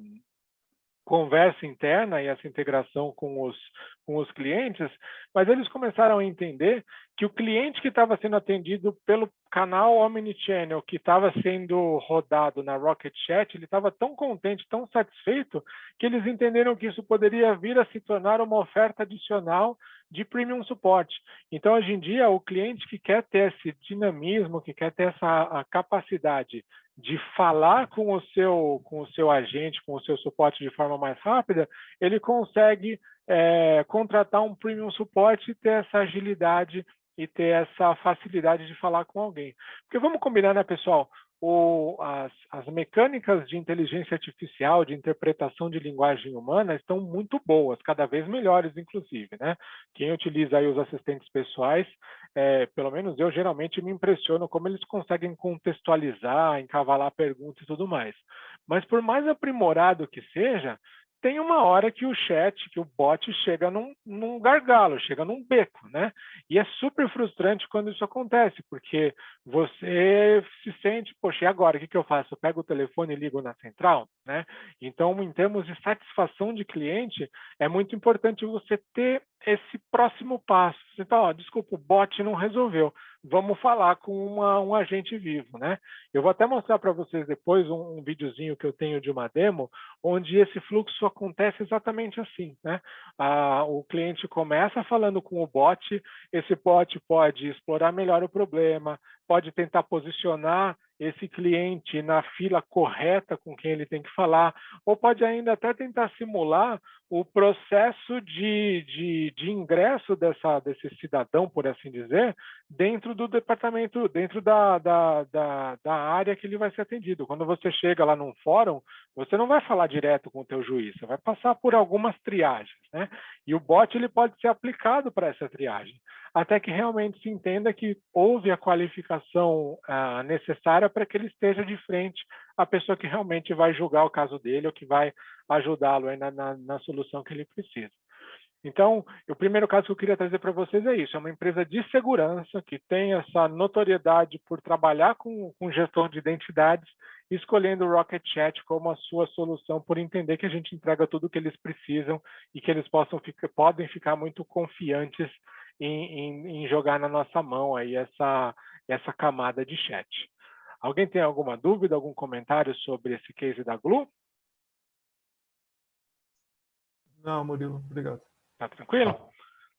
Speaker 1: conversa interna e essa integração com os clientes, mas eles começaram a entender que o cliente que estava sendo atendido pelo canal Omnichannel, que estava sendo rodado na Rocket Chat, ele estava tão contente, tão satisfeito, que eles entenderam que isso poderia vir a se tornar uma oferta adicional de Premium Support. Então, hoje em dia, o cliente que quer ter esse dinamismo, que quer ter essa capacidade de falar com o seu agente, com o seu suporte de forma mais rápida, ele consegue contratar um Premium Support e ter essa agilidade e ter essa facilidade de falar com alguém. Porque vamos combinar, né, pessoal? As mecânicas de inteligência artificial, de interpretação de linguagem humana, estão muito boas, cada vez melhores, inclusive, né? Quem utiliza aí os assistentes pessoais, pelo menos eu geralmente me impressiono como eles conseguem contextualizar, encavalar perguntas e tudo mais. Mas por mais aprimorado que seja, tem uma hora que o chat, que o bot chega num gargalo, chega num beco, né? E é super frustrante quando isso acontece, porque você se sente, poxa, e agora? O que eu faço? Eu pego o telefone e ligo na central, né? Então, em termos de satisfação de cliente, é muito importante você ter esse próximo passo. Então, ó, desculpa, o bot não resolveu. Vamos falar com um agente vivo, né? Eu vou até mostrar para vocês depois um videozinho que eu tenho de uma demo, onde esse fluxo acontece exatamente assim, né? O cliente começa falando com o bot, esse bot pode explorar melhor o problema, pode tentar posicionar esse cliente na fila correta com quem ele tem que falar, ou pode ainda até tentar simular o processo de ingresso desse cidadão, por assim dizer, dentro do departamento, dentro da área que ele vai ser atendido. Quando você chega lá num fórum, você não vai falar direto com o teu juiz, você vai passar por algumas triagens, né? E o bot ele pode ser aplicado para essa triagem, até que realmente se entenda que houve a qualificação necessária para que ele esteja de frente à pessoa que realmente vai julgar o caso dele ou que vai ajudá-lo aí na solução que ele precisa. Então, o primeiro caso que eu queria trazer para vocês é isso, é uma empresa de segurança que tem essa notoriedade por trabalhar com gestão de identidades, escolhendo o Rocket Chat como a sua solução, por entender que a gente entrega tudo o que eles precisam e que eles podem ficar muito confiantes em jogar na nossa mão aí essa camada de chat. Alguém tem alguma dúvida, algum comentário sobre esse case da Glue?
Speaker 2: Não, Murilo, obrigado.
Speaker 1: Tá tranquilo?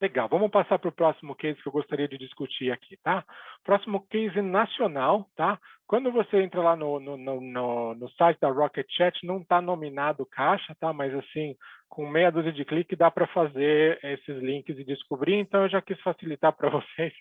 Speaker 1: Legal, vamos passar para o próximo case que eu gostaria de discutir aqui, tá? Próximo case nacional, tá? Quando você entra lá no site da Rocket Chat, não está nominado caixa, tá? Mas assim, com meia dúzia de clique dá para fazer esses links e descobrir, então eu já quis facilitar para vocês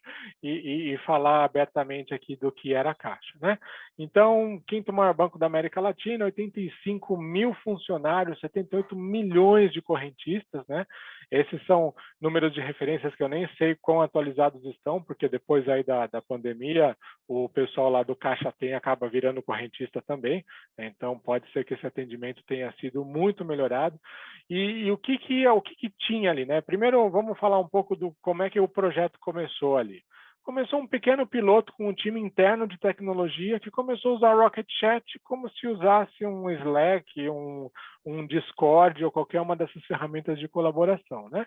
Speaker 1: e falar abertamente aqui do que era a caixa, né? Então, quinto maior banco da América Latina, 85 mil funcionários, 78 milhões de correntistas, né? Esses são números de referências que eu nem sei quão atualizados estão, porque depois aí da pandemia, o pessoal lá do Caixa Tem acaba virando correntista também, né? Então pode ser que esse atendimento tenha sido muito melhorado. E o que tinha ali, né? Primeiro, vamos falar um pouco do como é que o projeto começou ali. Começou um pequeno piloto com um time interno de tecnologia que começou a usar Rocket Chat como se usasse um Slack, um Discord ou qualquer uma dessas ferramentas de colaboração, né?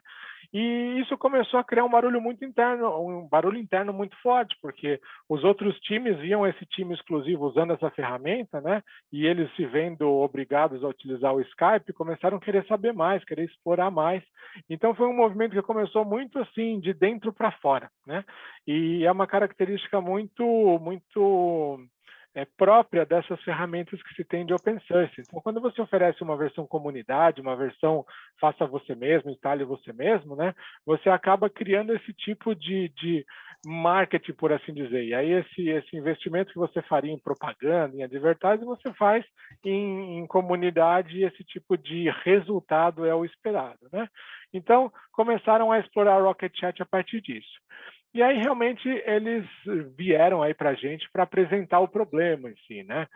Speaker 1: E isso começou a criar um barulho interno muito forte, porque os outros times viam esse time exclusivo usando essa ferramenta, né? E eles se vendo obrigados a utilizar o Skype, começaram a querer saber mais, querer explorar mais. Então foi um movimento que começou muito assim, de dentro para fora, né? E é uma característica muito própria dessas ferramentas que se tem de open source. Então, quando você oferece uma versão comunidade, uma versão faça você mesmo, instale você mesmo, né? Você acaba criando esse tipo de marketing, por assim dizer. E aí esse investimento que você faria em propaganda, em advertising, você faz em comunidade e esse tipo de resultado é o esperado, né? Então, começaram a explorar o Rocket Chat a partir disso. E aí, realmente, eles vieram aí para a gente para apresentar o problema em si, né?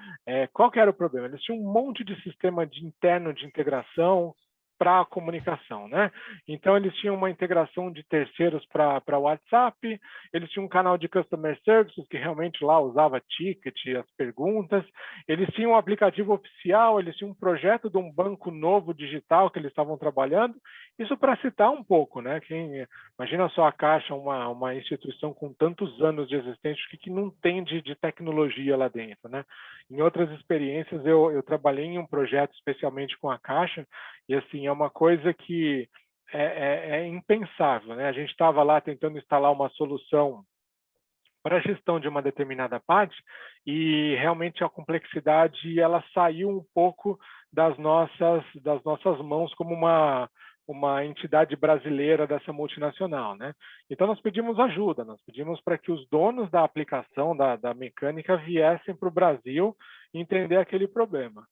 Speaker 1: Qual que era o problema? Eles tinham um monte de sistema interno de integração para a comunicação, né? Então, eles tinham uma integração de terceiros para WhatsApp, eles tinham um canal de Customer Services, que realmente lá usava ticket, as perguntas, eles tinham um aplicativo oficial, eles tinham um projeto de um banco novo digital que eles estavam trabalhando, isso para citar um pouco, né? Imagina só a Caixa, uma instituição com tantos anos de existência, o que não tem de tecnologia lá dentro, né? Em outras experiências, eu trabalhei em um projeto especialmente com a Caixa, e assim, é uma coisa que é impensável, né? A gente estava lá tentando instalar uma solução para a gestão de uma determinada parte e realmente a complexidade ela saiu um pouco das nossas mãos como uma entidade brasileira dessa multinacional, né? Então nós pedimos ajuda, nós pedimos para que os donos da aplicação da mecânica viessem para o Brasil entender aquele problema.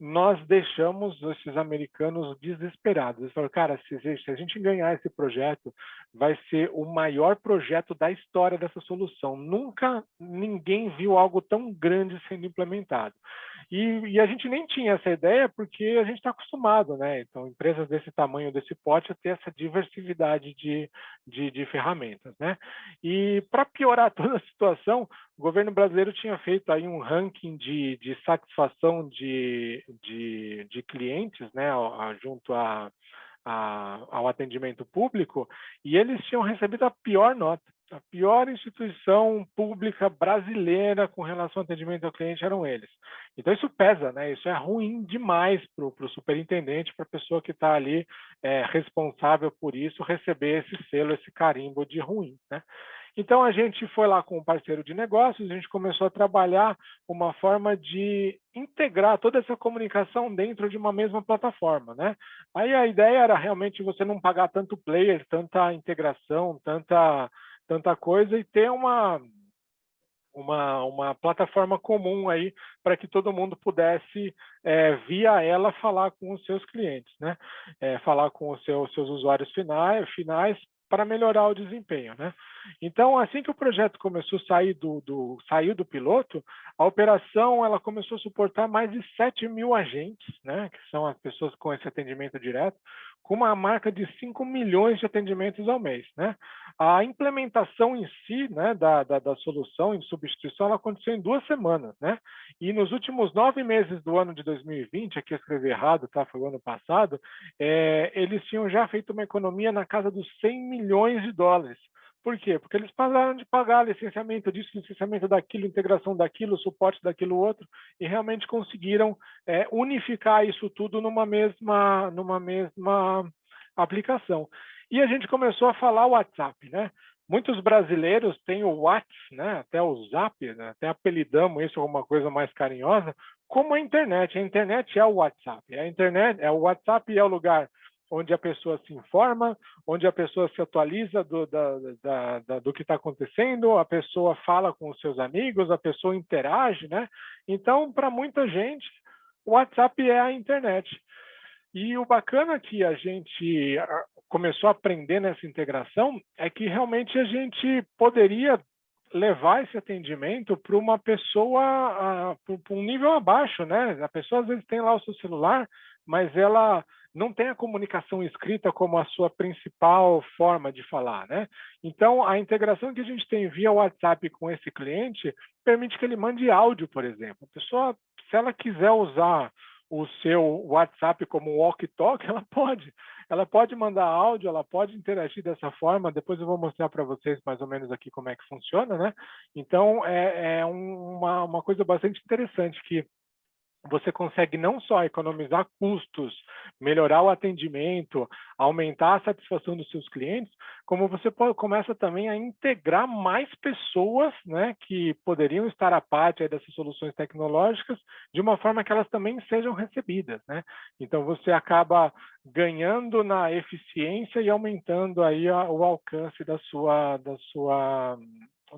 Speaker 1: Nós deixamos esses americanos desesperados. Eles falaram, cara, se a gente ganhar esse projeto, vai ser o maior projeto da história dessa solução. Nunca ninguém viu algo tão grande sendo implementado. E a gente nem tinha essa ideia porque a gente está acostumado, né? Então, empresas desse tamanho, desse porte, a ter essa diversidade de ferramentas, né? E para piorar toda a situação, o governo brasileiro tinha feito aí um ranking de satisfação de clientes, né, junto ao atendimento público, e eles tinham recebido a pior nota. A pior instituição pública brasileira com relação ao atendimento ao cliente eram eles. Então isso pesa, né? Isso é ruim demais para o superintendente, para a pessoa que está ali responsável por isso, receber esse selo, esse carimbo de ruim, né? Então a gente foi lá com um parceiro de negócios, a gente começou a trabalhar uma forma de integrar toda essa comunicação dentro de uma mesma plataforma, né? Aí a ideia era realmente você não pagar tanto player, tanta integração, tanta coisa, e ter uma plataforma comum aí para que todo mundo pudesse, via ela, falar com os seus clientes, né? Falar com os seus usuários finais para melhorar o desempenho, né? Então, assim que o projeto começou a saiu do piloto, a operação ela começou a suportar mais de 7.000 agentes, né? Que são as pessoas com esse atendimento direto, com uma marca de 5 milhões de atendimentos ao mês, né? A implementação em si, né, da solução em substituição, ela aconteceu em 2 semanas, né? E nos últimos 9 meses do ano de 2020, aqui eu escrevi errado, tá? Foi o ano passado, eles tinham já feito uma economia na casa dos 100 milhões de dólares. Por quê? Porque eles pararam de pagar licenciamento disso, licenciamento daquilo, integração daquilo, suporte daquilo outro, e realmente conseguiram unificar isso tudo numa mesma aplicação. E a gente começou a falar o WhatsApp, né? Muitos brasileiros têm o WhatsApp, né? Até o Zap, né? Até apelidamos isso alguma coisa mais carinhosa, como a internet. A internet é o WhatsApp. A internet, o WhatsApp é o lugar onde a pessoa se informa, onde a pessoa se atualiza do que está acontecendo, a pessoa fala com os seus amigos, a pessoa interage, né? Então, para muita gente, o WhatsApp é a internet. E o bacana que a gente começou a aprender nessa integração é que realmente a gente poderia levar esse atendimento para uma pessoa, para um nível abaixo, né? A pessoa às vezes tem lá o seu celular, mas ela não tem a comunicação escrita como a sua principal forma de falar, né? Então, a integração que a gente tem via WhatsApp com esse cliente permite que ele mande áudio, por exemplo. A pessoa, se ela quiser usar o seu WhatsApp como walkie-talkie, ela pode mandar áudio, ela pode interagir dessa forma. Depois eu vou mostrar para vocês mais ou menos aqui como é que funciona, né? Então, é uma coisa bastante interessante que você consegue não só economizar custos, melhorar o atendimento, aumentar a satisfação dos seus clientes, como você começa também a integrar mais pessoas, né, que poderiam estar à parte aí dessas soluções tecnológicas, de uma forma que elas também sejam recebidas, né? Então você acaba ganhando na eficiência e aumentando aí o alcance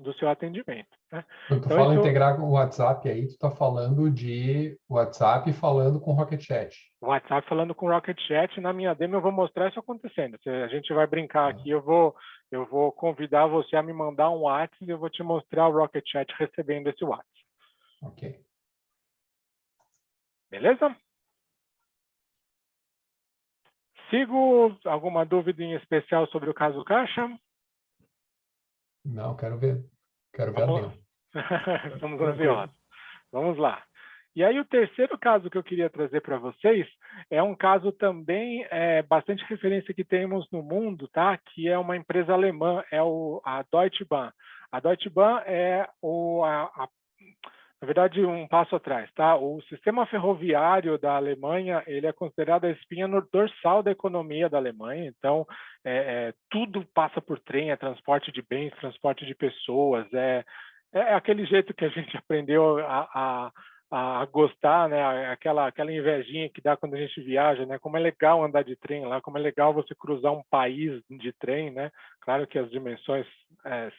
Speaker 1: do seu atendimento, né?
Speaker 3: Quando tu
Speaker 1: Então,
Speaker 3: fala integrar com o WhatsApp aí, tu tá falando de WhatsApp falando com Rocket Chat.
Speaker 1: WhatsApp falando com Rocket Chat. Na minha demo eu vou mostrar isso acontecendo. A gente vai brincar aqui, eu vou convidar você a me mandar um WhatsApp e eu vou te mostrar o Rocket Chat recebendo esse WhatsApp.
Speaker 3: Ok.
Speaker 1: Beleza? Sigo. Alguma dúvida em especial sobre o caso Caixa?
Speaker 3: Não, quero ver. Quero ver a demo.
Speaker 1: Estamos ansiosos. Vamos lá. E aí o terceiro caso que eu queria trazer para vocês é um caso também bastante referência que temos no mundo, tá? Que é uma empresa alemã, a Deutsche Bahn. A Deutsche Bahn é na verdade, um passo atrás, tá? O sistema ferroviário da Alemanha, ele é considerado a espinha dorsal da economia da Alemanha. Então, tudo passa por trem, é transporte de bens, transporte de pessoas, é aquele jeito que a gente aprendeu a gostar, né? Aquela invejinha que dá quando a gente viaja, né? Como é legal andar de trem lá, como é legal você cruzar um país de trem, né? Claro que as dimensões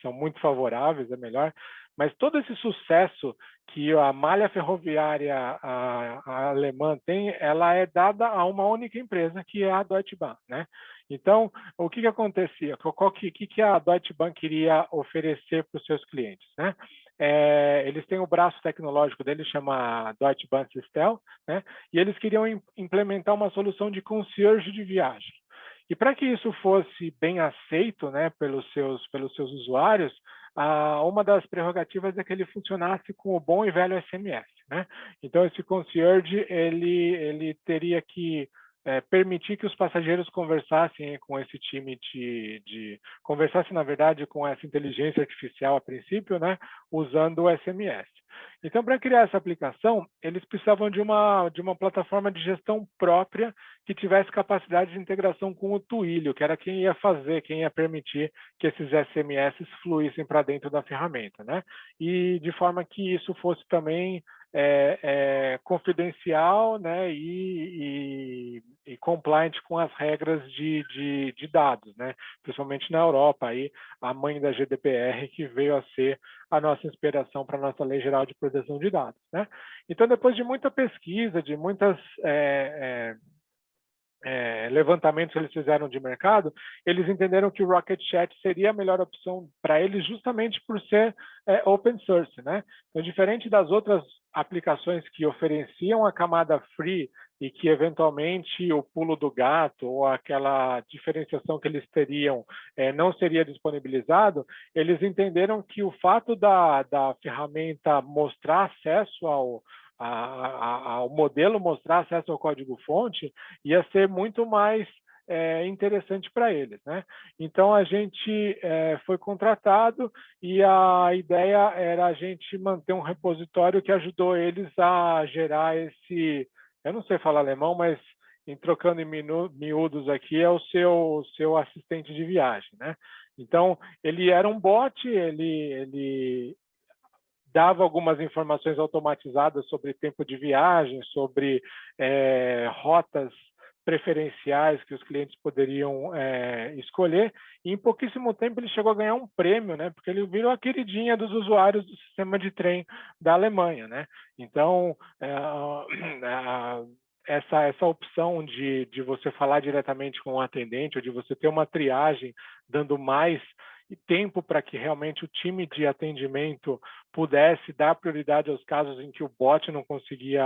Speaker 1: são muito favoráveis, é melhor, mas todo esse sucesso que a malha ferroviária a alemã tem, ela é dada a uma única empresa, que é a Deutsche Bahn, né? Então, o que acontecia? O que a Deutsche Bahn queria oferecer para os seus clientes, né? Eles têm o braço tecnológico deles, chama Deutsche Bahn System, né? E eles queriam implementar uma solução de concierge de viagem. E para que isso fosse bem aceito, né, pelos seus usuários, uma das prerrogativas é que ele funcionasse com o bom e velho SMS, né? Então esse concierge ele teria que permitir que os passageiros conversassem com esse time conversassem, na verdade, com essa inteligência artificial a princípio, né, usando o SMS. Então, para criar essa aplicação, eles precisavam de uma plataforma de gestão própria que tivesse capacidade de integração com o Twilio, que era quem ia permitir que esses SMS fluíssem para dentro da ferramenta, né? E de forma que isso fosse também confidencial, né, e compliant com as regras de dados, né, principalmente na Europa, aí, a mãe da GDPR, que veio a ser a nossa inspiração para a nossa Lei Geral de Proteção de Dados, né? Então, depois de muita pesquisa, de muitas levantamentos que eles fizeram de mercado, eles entenderam que o Rocket Chat seria a melhor opção para eles justamente por ser open source, né? Então, diferente das outras aplicações que ofereciam a camada free e que eventualmente o pulo do gato ou aquela diferenciação que eles teriam não seria disponibilizado, eles entenderam que o fato da ferramenta mostrar acesso ao modelo, mostrar acesso ao código-fonte, ia ser muito mais interessante para eles, né? Então, a gente foi contratado e a ideia era a gente manter um repositório que ajudou eles a gerar esse... Eu não sei falar alemão, mas trocando em miúdos aqui, é o seu assistente de viagem, né? Então, ele era um bot, ele dava algumas informações automatizadas sobre tempo de viagem, sobre rotas preferenciais que os clientes poderiam escolher, e em pouquíssimo tempo ele chegou a ganhar um prêmio, né? Porque ele virou a queridinha dos usuários do sistema de trem da Alemanha, né? Então, essa opção de você falar diretamente com o atendente, ou de você ter uma triagem dando mais tempo para que realmente o time de atendimento pudesse dar prioridade aos casos em que o bot não conseguia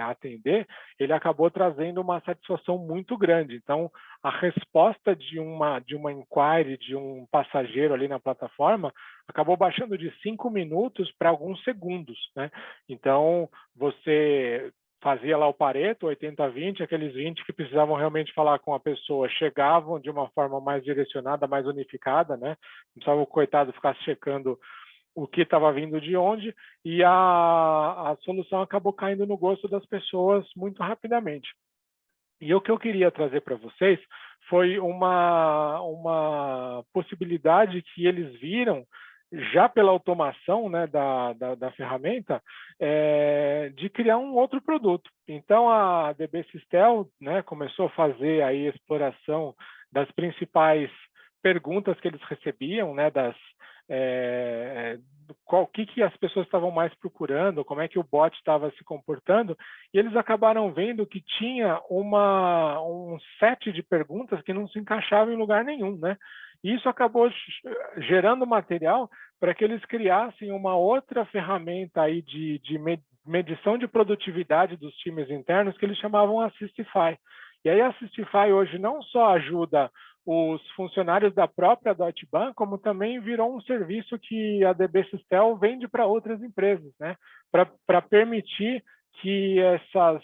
Speaker 1: atender, ele acabou trazendo uma satisfação muito grande. Então, a resposta de uma inquiry de um passageiro ali na plataforma acabou baixando de 5 minutos para alguns segundos, né? Então, você fazia lá o Pareto, 80-20, aqueles 20 que precisavam realmente falar com a pessoa, chegavam de uma forma mais direcionada, mais unificada, né? Não precisava o coitado ficar checando o que estava vindo de onde, e a solução acabou caindo no gosto das pessoas muito rapidamente. E o que eu queria trazer para vocês foi uma possibilidade que eles viram, já pela automação, né, da ferramenta, de criar um outro produto. Então, a DB Sistel, né, começou a fazer aí a exploração das principais perguntas que eles recebiam, né, o que as pessoas estavam mais procurando, como é que o bot estava se comportando, e eles acabaram vendo que tinha um set de perguntas que não se encaixavam em lugar nenhum, né? E isso acabou gerando material para que eles criassem uma outra ferramenta aí de medição de produtividade dos times internos que eles chamavam Assistify. E aí a Assistify hoje não só ajuda os funcionários da própria Deutsche Bahn, como também virou um serviço que a DB Sistel vende para outras empresas, né? Para permitir que essas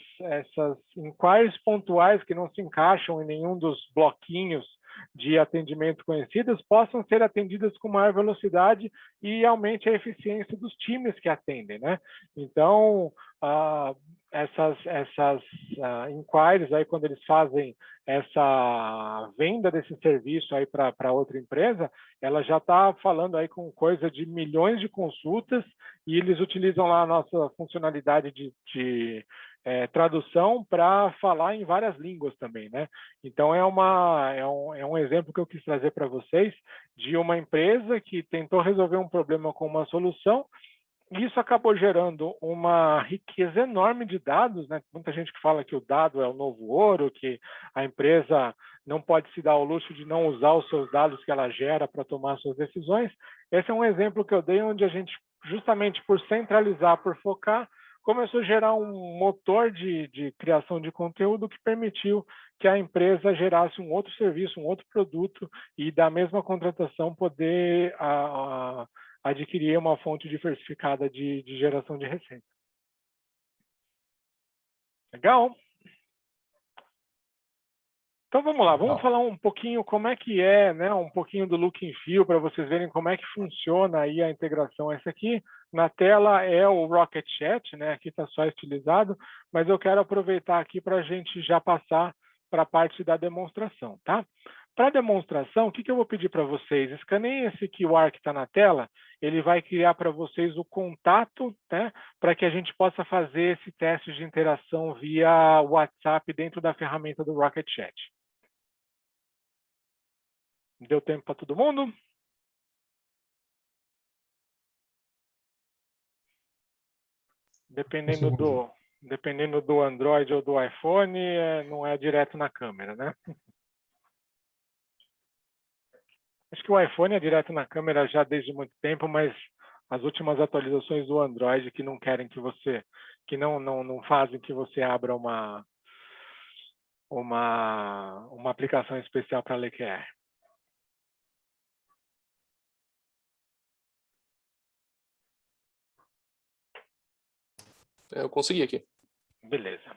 Speaker 1: inquiries pontuais que não se encaixam em nenhum dos bloquinhos de atendimento conhecidos possam ser atendidas com maior velocidade e aumente a eficiência dos times que atendem, né? Então, essas inquiries aí, quando eles fazem essa venda desse serviço aí para outra empresa, ela já está falando aí com coisa de milhões de consultas, e eles utilizam lá a nossa funcionalidade de tradução para falar em várias línguas também, né? Então, é um exemplo que eu quis trazer para vocês de uma empresa que tentou resolver um problema com uma solução. Isso acabou gerando uma riqueza enorme de dados, né? Muita gente que fala que o dado é o novo ouro, que a empresa não pode se dar ao luxo de não usar os seus dados que ela gera para tomar suas decisões. Esse é um exemplo que eu dei onde a gente, justamente por centralizar, por focar, começou a gerar um motor de criação de conteúdo que permitiu que a empresa gerasse um outro serviço, um outro produto, e da mesma contratação poder adquirir uma fonte diversificada de geração de receita. Legal? Então vamos lá, vamos
Speaker 3: Não.
Speaker 1: falar um pouquinho como é que é, né, um pouquinho do look and feel para vocês verem como é que funciona aí a integração. Essa aqui na tela é o Rocket Chat, né? Aqui está só estilizado, mas eu quero aproveitar aqui para a gente já passar para a parte da demonstração, tá? Para a demonstração, o que eu vou pedir para vocês? Escaneiem esse QR que está na tela, ele vai criar para vocês o contato, né, para que a gente possa fazer esse teste de interação via WhatsApp dentro da ferramenta do Rocket Chat. Deu tempo para todo mundo? Dependendo do Android ou do iPhone, não é direto na câmera, né? Acho que o iPhone é direto na câmera já desde muito tempo, mas as últimas atualizações do Android que não querem que você, que não fazem que você abra uma aplicação especial para ler QR.
Speaker 4: Eu consegui aqui.
Speaker 1: Beleza.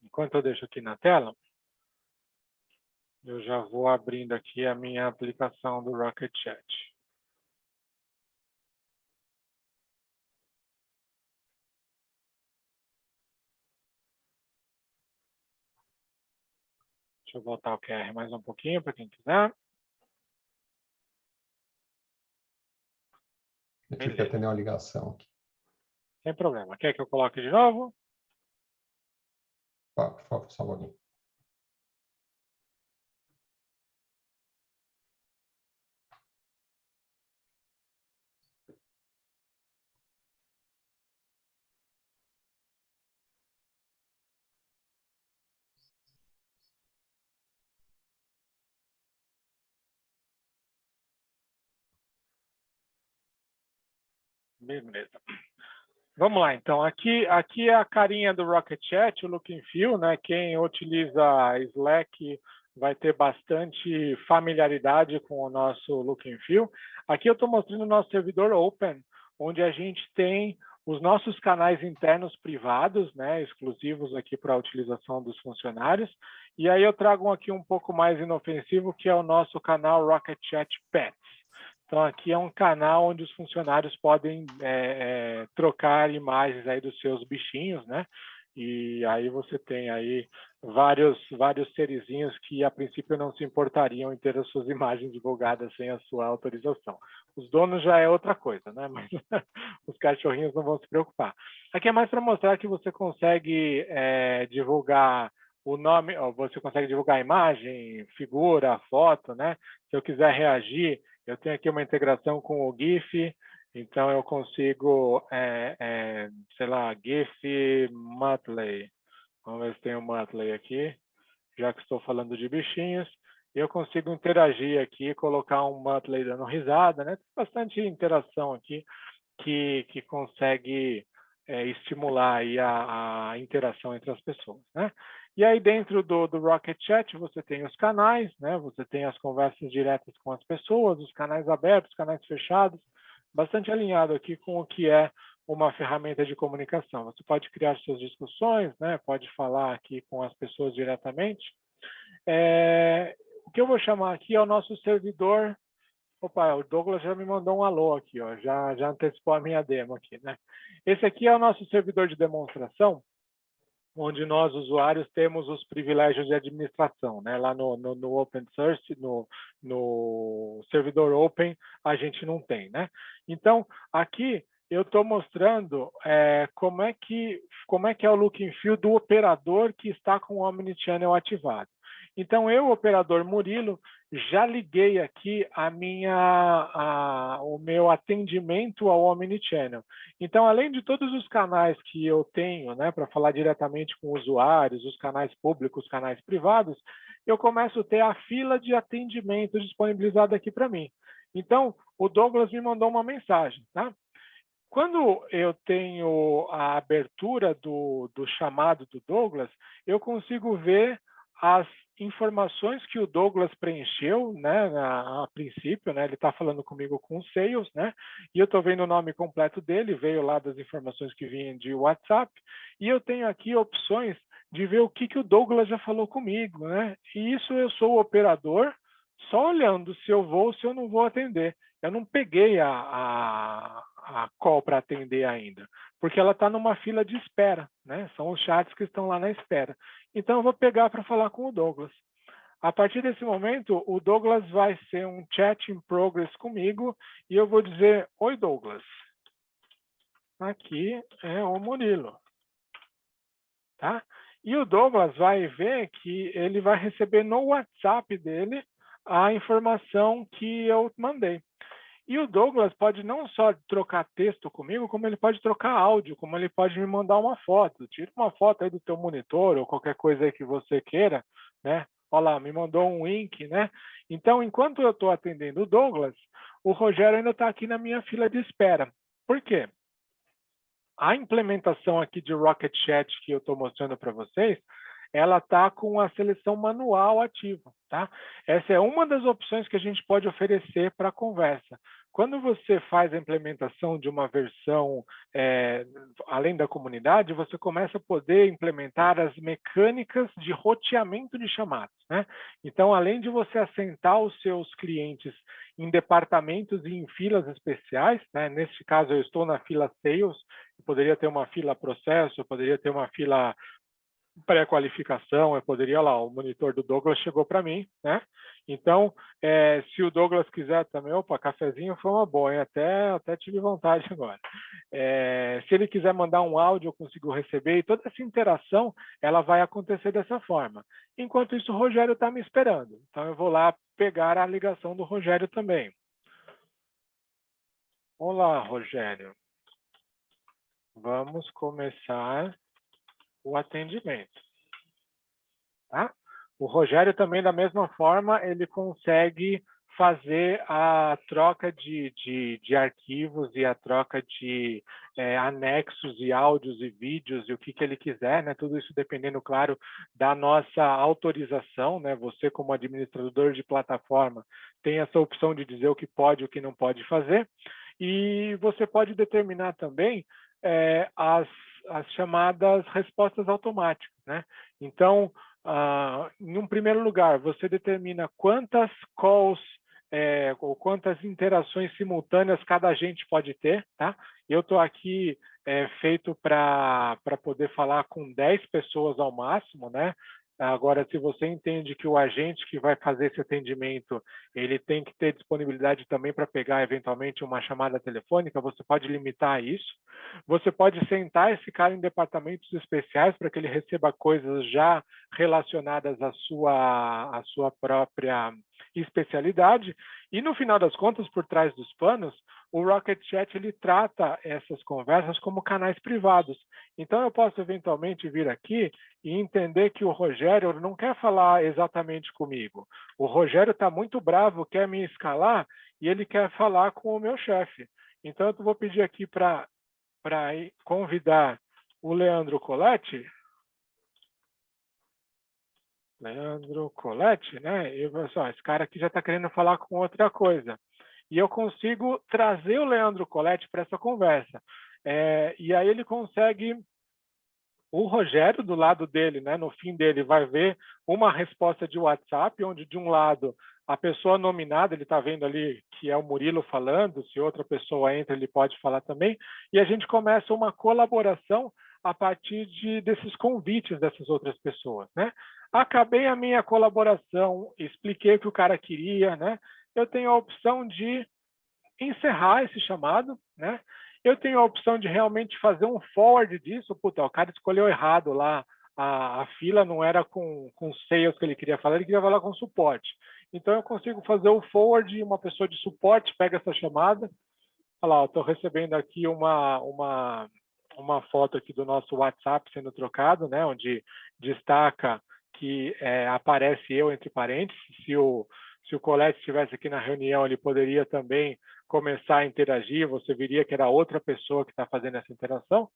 Speaker 1: Enquanto eu deixo aqui na tela, eu já vou abrindo aqui a minha aplicação do Rocket Chat. Deixa eu voltar o QR mais um pouquinho para quem quiser.
Speaker 3: Eu tive que atender uma ligação aqui.
Speaker 1: Sem problema. Quer que eu coloque de novo?
Speaker 3: Por favor, só um pouquinho.
Speaker 1: Beleza. Vamos lá, então. Aqui é a carinha do Rocket Chat, o look and feel, né? Quem utiliza Slack vai ter bastante familiaridade com o nosso look and feel. Aqui eu estou mostrando o nosso servidor Open, onde a gente tem os nossos canais internos privados, né? Exclusivos aqui para a utilização dos funcionários. E aí eu trago um aqui um pouco mais inofensivo, que é o nosso canal Rocket Chat Pets. Então, aqui é um canal onde os funcionários podem trocar imagens aí dos seus bichinhos, né? E aí você tem aí vários serizinhos que, a princípio, não se importariam em ter as suas imagens divulgadas sem a sua autorização. Os donos já é outra coisa, né? Mas os cachorrinhos não vão se preocupar. Aqui é mais para mostrar que você consegue divulgar o nome, você consegue divulgar a imagem, figura, foto, né? Se eu quiser reagir, eu tenho aqui uma integração com o GIF, então eu consigo, sei lá, GIF Muttley. Vamos ver se tem o Muttley aqui, já que estou falando de bichinhos. Eu consigo interagir aqui, colocar um Muttley dando risada, né? Tem bastante interação aqui que consegue estimular aí a interação entre as pessoas, né? E aí dentro do Rocket Chat você tem os canais, né? Você tem as conversas diretas com as pessoas, os canais abertos, canais fechados, bastante alinhado aqui com o que é uma ferramenta de comunicação. Você pode criar suas discussões, né? Pode falar aqui com as pessoas diretamente. O que eu vou chamar aqui é o nosso servidor. Opa, o Douglas já me mandou um alô aqui, ó, já antecipou a minha demo aqui, né? Esse aqui é o nosso servidor de demonstração, onde nós, usuários, temos os privilégios de administração, né? Lá no Open Source, no servidor Open, a gente não tem, né? Então, aqui eu estou mostrando como é que é o look and feel do operador que está com o Omnichannel ativado. Então, eu, operador Murilo, já liguei aqui o meu atendimento ao Omnichannel. Então, além de todos os canais que eu tenho, né, para falar diretamente com usuários, os canais públicos, os canais privados, eu começo a ter a fila de atendimento disponibilizada aqui para mim. Então, o Douglas me mandou uma mensagem, tá? Quando eu tenho a abertura do chamado do Douglas, eu consigo ver as informações que o Douglas preencheu, né, a princípio, né, ele está falando comigo com sales, né, e eu estou vendo o nome completo dele, veio lá das informações que vinham de WhatsApp, e eu tenho aqui opções de ver o que o Douglas já falou comigo, né? E isso eu sou o operador, só olhando se eu vou ou se eu não vou atender. Eu não peguei a call para atender ainda, porque ela está numa fila de espera, né? São os chats que estão lá na espera. Então, eu vou pegar para falar com o Douglas. A partir desse momento, o Douglas vai ser um chat in progress comigo e eu vou dizer, oi, Douglas. Aqui é o Murilo. Tá? E o Douglas vai ver que ele vai receber no WhatsApp dele a informação que eu mandei. E o Douglas pode não só trocar texto comigo, como ele pode trocar áudio, como ele pode me mandar uma foto. Tira uma foto aí do teu monitor ou qualquer coisa aí que você queira, né? Olha lá, me mandou um link, né? Então, enquanto eu estou atendendo o Douglas, o Rogério ainda está aqui na minha fila de espera. Por quê? A implementação aqui de Rocket Chat que eu estou mostrando para vocês, ela está com a seleção manual ativa, tá? Essa é uma das opções que a gente pode oferecer para a conversa. Quando você faz a implementação de uma versão além da comunidade, você começa a poder implementar as mecânicas de roteamento de chamadas, né? Então, além de você assentar os seus clientes em departamentos e em filas especiais, né? Neste caso, eu estou na fila Sales, eu poderia ter uma fila Processo, eu poderia ter uma fila pré-qualificação, eu poderia lá, o monitor do Douglas chegou para mim, né? Então, se o Douglas quiser também, opa, cafezinho foi uma boa, hein? Até tive vontade agora. Se ele quiser mandar um áudio, eu consigo receber, e toda essa interação, ela vai acontecer dessa forma. Enquanto isso, o Rogério está me esperando. Então, eu vou lá pegar a ligação do Rogério também. Olá, Rogério. Vamos começar o atendimento. Tá? O Rogério também, da mesma forma, ele consegue fazer a troca de arquivos e a troca de anexos e áudios e vídeos e o que ele quiser, né? Tudo isso dependendo, claro, da nossa autorização, né? Você, como administrador de plataforma, tem essa opção de dizer o que pode e o que não pode fazer. E você pode determinar também as chamadas respostas automáticas, né? Então, em um primeiro lugar, você determina quantas calls ou quantas interações simultâneas cada agente pode ter, tá? Eu estou aqui feito para poder falar com 10 pessoas ao máximo, né? Agora, se você entende que o agente que vai fazer esse atendimento, ele tem que ter disponibilidade também para pegar, eventualmente, uma chamada telefônica, você pode limitar isso. Você pode sentar esse cara em departamentos especiais para que ele receba coisas já relacionadas à sua própria especialidade. E, no final das contas, por trás dos panos, o Rocket Chat ele trata essas conversas como canais privados. Então, eu posso, eventualmente, vir aqui e entender que o Rogério não quer falar exatamente comigo. O Rogério está muito bravo, quer me escalar e ele quer falar com o meu chefe. Então, eu vou pedir aqui para convidar o Leandro Coletti. Leandro Coletti, né? E pessoal, esse cara aqui já está querendo falar com outra coisa. E eu consigo trazer o Leandro Coletti para essa conversa. E aí ele consegue, o Rogério do lado dele, né? No fim dele vai ver uma resposta de WhatsApp, onde de um lado a pessoa nominada, ele está vendo ali que é o Murilo falando, se outra pessoa entra, ele pode falar também, e a gente começa uma colaboração a partir desses convites dessas outras pessoas, né? Acabei a minha colaboração, expliquei o que o cara queria, né? Eu tenho a opção de encerrar esse chamado, né? Eu tenho a opção de realmente fazer um forward disso. Puta, o cara escolheu errado lá, a fila não era com sales que ele queria falar com suporte. Então, eu consigo fazer o forward e uma pessoa de suporte pega essa chamada. Olha lá, estou recebendo aqui uma foto aqui do nosso WhatsApp sendo trocado, né? Onde destaca que aparece eu entre parênteses. Se o Colette estivesse aqui na reunião, ele poderia também começar a interagir, você viria que era outra pessoa que está fazendo essa interação.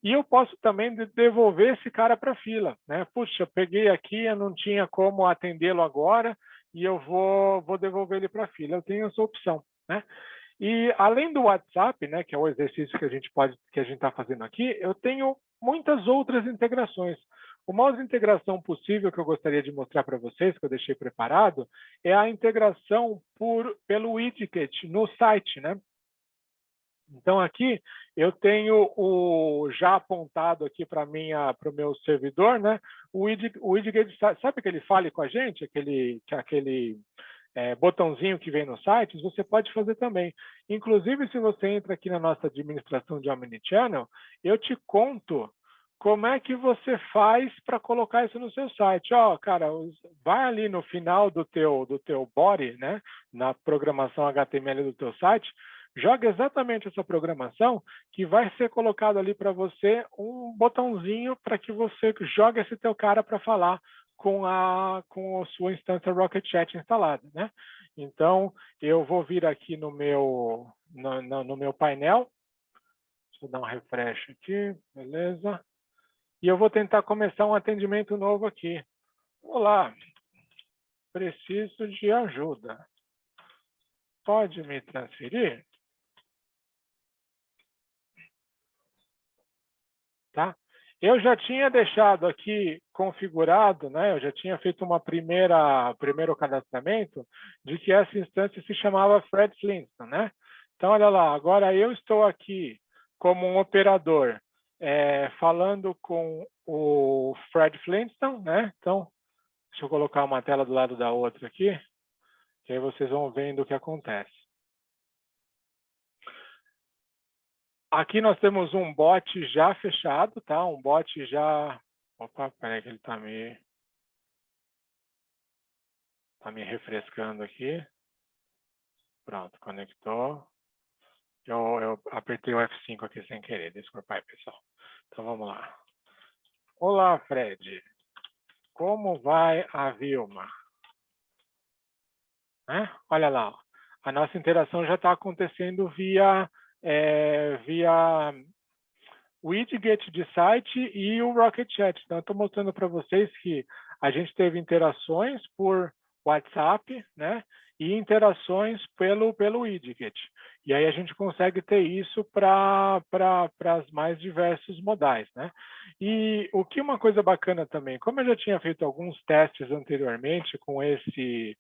Speaker 1: E eu posso também devolver esse cara para a fila, né? Puxa, peguei aqui, eu não tinha como atendê-lo agora e eu vou devolver ele para a fila. Eu tenho essa opção, né? E além do WhatsApp, né, que é o exercício que a gente está fazendo aqui, eu tenho muitas outras integrações. Uma outra integração possível que eu gostaria de mostrar para vocês, que eu deixei preparado, é a integração pelo widget no site, né? Então, aqui eu tenho já apontado aqui para o meu servidor, né? O widget, sabe que ele fale com a gente? Aquele botãozinho que vem no site, você pode fazer também. Inclusive, se você entra aqui na nossa administração de Omnichannel, eu te conto como é que você faz para colocar isso no seu site. Ó, cara, vai ali no final do teu body, né? Na programação HTML do teu site, joga exatamente essa programação que vai ser colocado ali para você um botãozinho para que você jogue esse teu cara para falar com a sua instância Rocket Chat instalada, né? Então, eu vou vir aqui no meu painel. Deixa eu dar um refresh aqui, beleza? E eu vou tentar começar um atendimento novo aqui. Olá, preciso de ajuda. Pode me transferir? Tá? Eu já tinha deixado aqui configurado, né? Eu já tinha feito primeiro cadastramento de que essa instância se chamava Fred Flintstone, né? Então, olha lá, agora eu estou aqui como um operador falando com o Fred Flintstone, né? Então, deixa eu colocar uma tela do lado da outra aqui, que aí vocês vão vendo o que acontece. Aqui nós temos um bot já fechado, tá? Um bot já... Opa, peraí que ele está me refrescando aqui. Pronto, conectou. Eu apertei o F5 aqui sem querer, desculpa aí, pessoal. Então vamos lá. Olá, Fred. Como vai a Vilma? Olha lá, ó. A nossa interação já está acontecendo via widget de site e o Rocket Chat. Então, eu estou mostrando para vocês que a gente teve interações por WhatsApp, né? E interações pelo widget. E aí a gente consegue ter isso para as mais diversos modais, né? E uma coisa bacana também, como eu já tinha feito alguns testes anteriormente com esse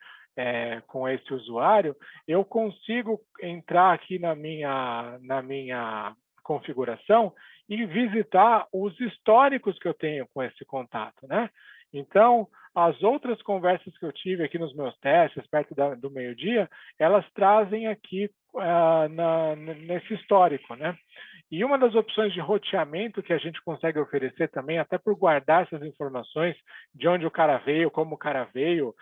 Speaker 1: usuário, eu consigo entrar aqui na minha configuração e visitar os históricos que eu tenho com esse contato, né? Então, as outras conversas que eu tive aqui nos meus testes, perto do meio-dia, elas trazem aqui nesse histórico, né? E uma das opções de roteamento que a gente consegue oferecer também, até por guardar essas informações de onde o cara veio, como o cara veio,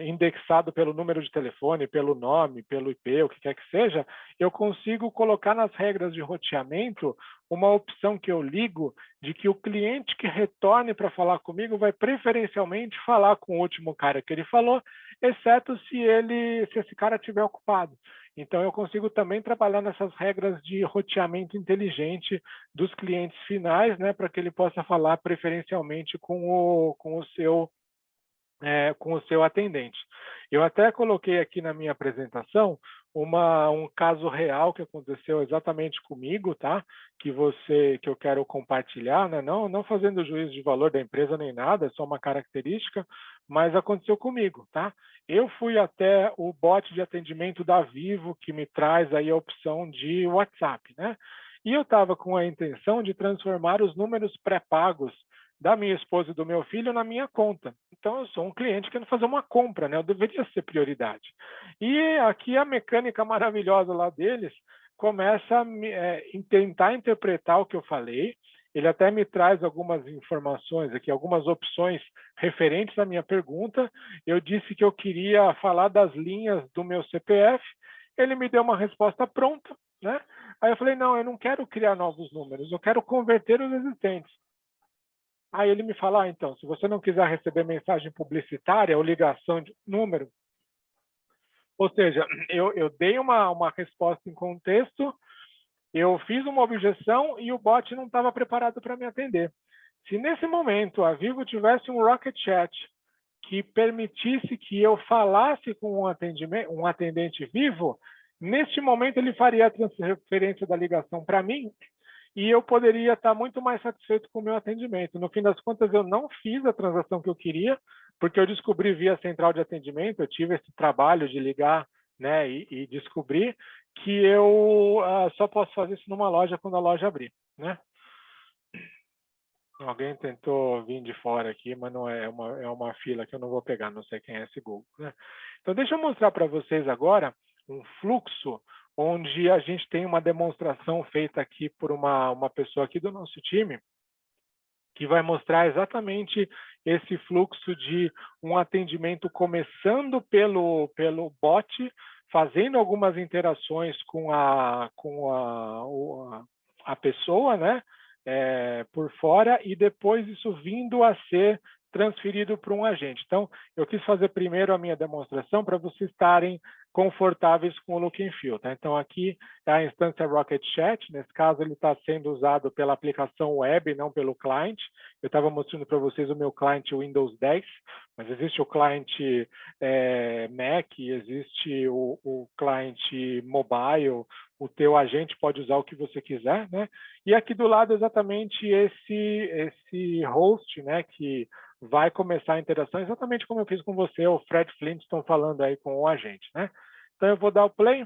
Speaker 1: indexado pelo número de telefone, pelo nome, pelo IP, o que quer que seja, eu consigo colocar nas regras de roteamento uma opção que eu ligo de que o cliente que retorne para falar comigo vai preferencialmente falar com o último cara que ele falou, exceto se esse cara estiver ocupado. Então, eu consigo também trabalhar nessas regras de roteamento inteligente dos clientes finais, né, para que ele possa falar preferencialmente com o seu atendente. Eu até coloquei aqui na minha apresentação um caso real que aconteceu exatamente comigo, tá? Que eu quero compartilhar, né? Não fazendo juízo de valor da empresa nem nada, é só uma característica, mas aconteceu comigo, tá? Eu fui até o bot de atendimento da Vivo, que me traz aí a opção de WhatsApp, né? E eu estava com a intenção de transformar os números pré-pagos da minha esposa e do meu filho na minha conta. Então, eu sou um cliente querendo fazer uma compra, né? Eu deveria ser prioridade. E aqui a mecânica maravilhosa lá deles começa a tentar interpretar o que eu falei. Ele até me traz algumas informações aqui, algumas opções referentes à minha pergunta. Eu disse que eu queria falar das linhas do meu CPF. Ele me deu uma resposta pronta, né? Aí eu falei, não, eu não quero criar novos números, eu quero converter os existentes. Aí ele me fala, então, se você não quiser receber mensagem publicitária ou ligação de número, ou seja, eu dei uma resposta em contexto, eu fiz uma objeção e o bot não estava preparado para me atender. Se nesse momento a Vivo tivesse um Rocket Chat que permitisse que eu falasse com um atendente vivo, neste momento ele faria a transferência da ligação para mim e eu poderia estar muito mais satisfeito com o meu atendimento. No fim das contas, eu não fiz a transação que eu queria, porque eu descobri via central de atendimento, eu tive esse trabalho de ligar, né, e descobrir que eu só posso fazer isso numa loja quando a loja abrir, né? Alguém tentou vir de fora aqui, mas não é uma fila que eu não vou pegar, não sei quem é esse Google, né? Então, deixa eu mostrar para vocês agora um fluxo onde a gente tem uma demonstração feita aqui por uma pessoa aqui do nosso time, que vai mostrar exatamente esse fluxo de um atendimento começando pelo bot, fazendo algumas interações com a pessoa, né, por fora, e depois isso vindo a ser transferido para um agente. Então, eu quis fazer primeiro a minha demonstração para vocês estarem confortáveis com o look and feel. Tá? Então, aqui é a instância Rocket Chat. Nesse caso, ele está sendo usado pela aplicação web, não pelo cliente. Eu estava mostrando para vocês o meu cliente Windows 10, mas existe o cliente Mac, existe o cliente mobile, o teu agente pode usar o que você quiser, né? E aqui do lado exatamente esse host, né, que vai começar a interação, exatamente como eu fiz com você, o Fred Flintstone falando aí com o agente, né? Então eu vou dar o play.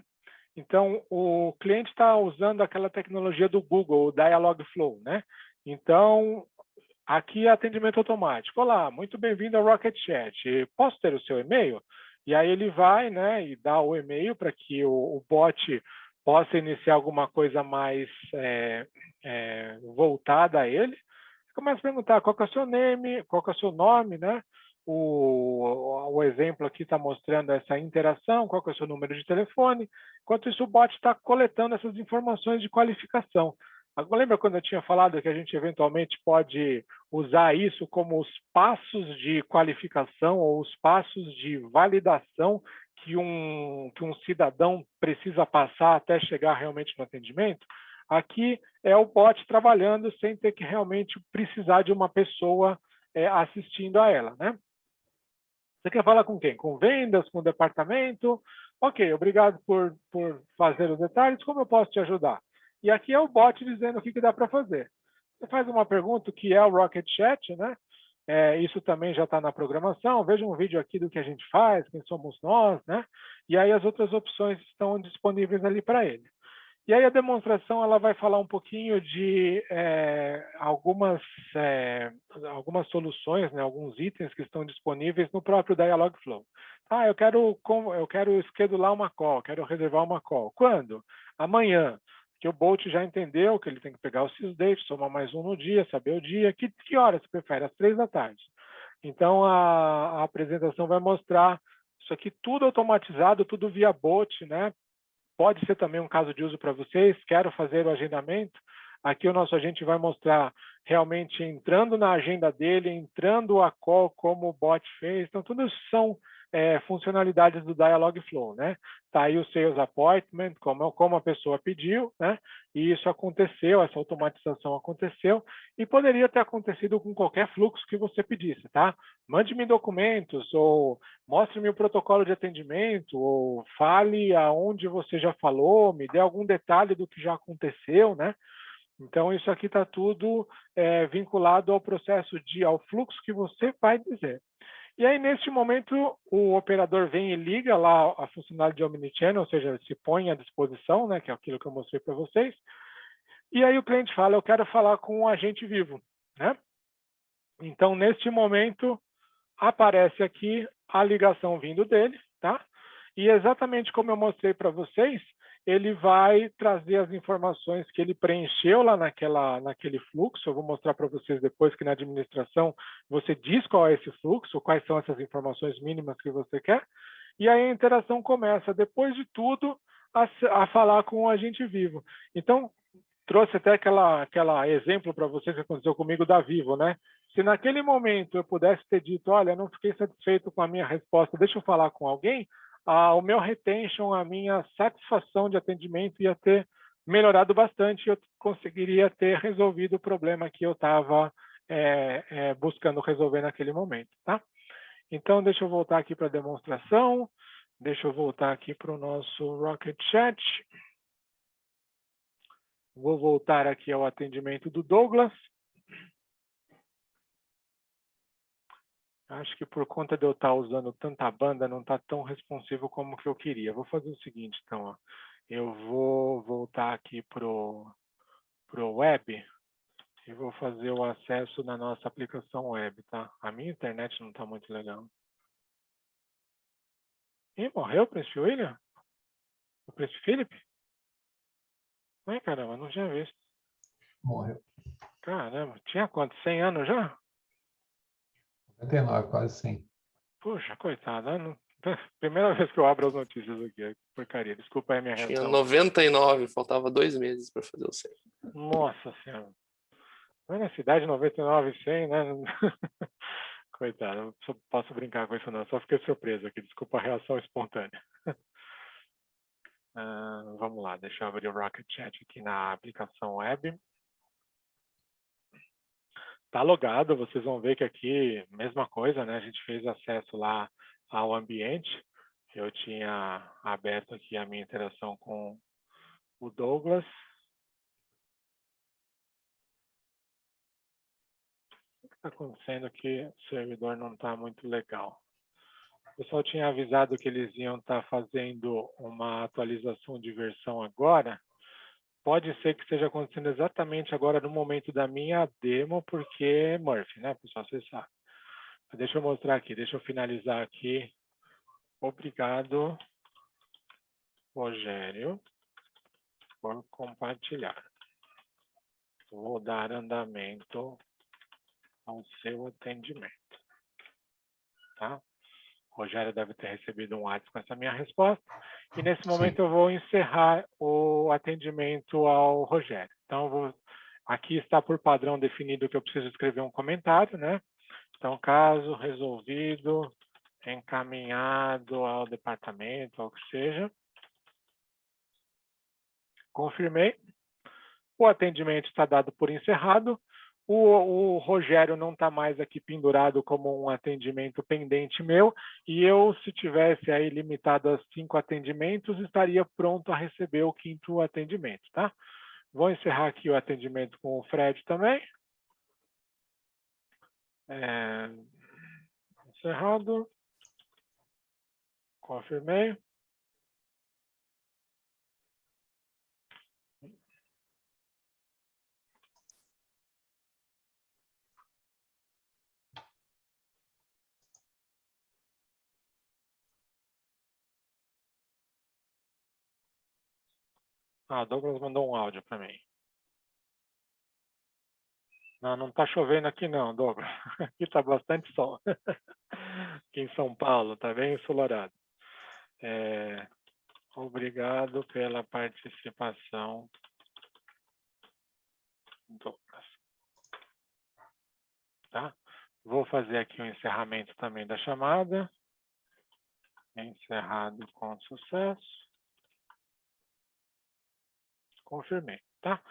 Speaker 1: Então o cliente está usando aquela tecnologia do Google, o Dialogflow, né? Então aqui é atendimento automático. Olá, muito bem-vindo ao Rocket Chat. Posso ter o seu e-mail? E aí ele vai, né, e dá o e-mail para que o bot possa iniciar alguma coisa mais voltada a ele. Começa a perguntar qual que é o seu nome, qual que é o seu nome, né? O exemplo aqui está mostrando essa interação, qual que é o seu número de telefone. Enquanto isso, o bot está coletando essas informações de qualificação. Agora, lembra quando eu tinha falado que a gente eventualmente pode usar isso como os passos de qualificação ou os passos de validação que um cidadão precisa passar até chegar realmente no atendimento? Aqui é o bot trabalhando sem ter que realmente precisar de uma pessoa assistindo a ela, né? Você quer falar com quem? Com vendas, com o departamento? Ok, obrigado por fazer os detalhes. Como eu posso te ajudar? E aqui é o bot dizendo o que dá para fazer. Você faz uma pergunta, que é o Rocket Chat, né? Isso também já está na programação. Veja um vídeo aqui do que a gente faz, quem somos nós, né? E aí as outras opções estão disponíveis ali para ele. E aí a demonstração ela vai falar um pouquinho de algumas soluções, né, alguns itens que estão disponíveis no próprio Dialogflow. Ah, eu quero schedular uma call, quero reservar uma call. Quando? Amanhã. Que o Bolt já entendeu que ele tem que pegar o sysdate, somar mais um no dia, saber o dia. Que hora você prefere? Às 3 da tarde. Então a apresentação vai mostrar isso aqui tudo automatizado, tudo via bot, né? Pode ser também um caso de uso para vocês. Quero fazer o agendamento. Aqui o nosso agente vai mostrar realmente entrando na agenda dele, entrando a call como o bot fez. Então, tudo isso são funcionalidades do Dialogflow, né? Tá aí o Sales Appointment, como a pessoa pediu, né? E isso aconteceu, essa automatização aconteceu, e poderia ter acontecido com qualquer fluxo que você pedisse, tá? Mande-me documentos, ou mostre-me o protocolo de atendimento, ou fale aonde você já falou, me dê algum detalhe do que já aconteceu, né? Então, isso aqui está tudo vinculado ao processo ao fluxo que você vai dizer. E aí, neste momento, o operador vem e liga lá a funcionalidade de Omnichannel, ou seja, se põe à disposição, né, que é aquilo que eu mostrei para vocês. E aí o cliente fala, eu quero falar com um agente vivo, né? Então, neste momento, aparece aqui a ligação vindo dele, tá? E exatamente como eu mostrei para vocês, ele vai trazer as informações que ele preencheu lá naquele fluxo. Eu vou mostrar para vocês depois que na administração você diz qual é esse fluxo, quais são essas informações mínimas que você quer. E aí a interação começa, depois de tudo, a falar com o agente vivo. Então, trouxe até aquela exemplo para vocês que aconteceu comigo da Vivo, né? Se naquele momento eu pudesse ter dito, olha, não fiquei satisfeito com a minha resposta, deixa eu falar com alguém, o meu retention, a minha satisfação de atendimento ia ter melhorado bastante e eu conseguiria ter resolvido o problema que eu estava buscando resolver naquele momento, tá? Então, deixa eu voltar aqui para a demonstração, deixa eu voltar aqui para o nosso Rocket Chat. Vou voltar aqui ao atendimento do Douglas. Acho que por conta de eu estar usando tanta banda, não está tão responsivo como que eu queria. Vou fazer o seguinte, então, ó. Eu vou voltar aqui pro web e vou fazer o acesso na nossa aplicação web, tá? A minha internet não está muito legal. Ih, morreu o Príncipe William? O Príncipe Felipe? Ai, caramba, não tinha visto.
Speaker 3: Morreu.
Speaker 1: Caramba, tinha quanto? 100 anos já?
Speaker 3: 99, quase 100.
Speaker 1: Puxa, coitada. Não... Primeira vez que eu abro as notícias aqui. Porcaria, desculpa aí a minha
Speaker 4: Tinha
Speaker 1: reação.
Speaker 4: 99, faltava 2 meses para fazer o 100.
Speaker 1: Nossa Senhora. Mas na cidade 99 e 100, né? Coitado, não posso brincar com isso não. Só fiquei surpreso aqui. Desculpa a reação espontânea. Vamos lá, deixa eu abrir o Rocket Chat aqui na aplicação web. Está logado, vocês vão ver que aqui, mesma coisa, né? A gente fez acesso lá ao ambiente. Eu tinha aberto aqui a minha interação com o Douglas. O que está acontecendo aqui? O servidor não está muito legal. O pessoal tinha avisado que eles iam estar fazendo uma atualização de versão agora. Pode ser que esteja acontecendo exatamente agora no momento da minha demo, porque Murphy, né, pessoal? Vocês sabem. Deixa eu mostrar aqui, deixa eu finalizar aqui. Obrigado, Rogério, por compartilhar. Vou dar andamento ao seu atendimento. Tá? O Rogério deve ter recebido um WhatsApp com essa minha resposta. E nesse momento eu vou encerrar o atendimento ao Rogério. Então, aqui está por padrão definido que eu preciso escrever um comentário, né? Então, caso resolvido, encaminhado ao departamento, ao que seja. Confirmei. O atendimento está dado por encerrado. O Rogério não está mais aqui pendurado como um atendimento pendente meu. E eu, se tivesse aí limitado a 5 atendimentos, estaria pronto a receber o 5º atendimento, tá? Vou encerrar aqui o atendimento com o Fred também. Encerrado. Confirmei. Douglas mandou um áudio para mim. Não está chovendo aqui não, Douglas. Aqui está bastante sol. Aqui em São Paulo, está bem ensolarado. Obrigado pela participação, Douglas. Tá? Vou fazer aqui o encerramento também da chamada. Encerrado com sucesso. Confirmei, tá?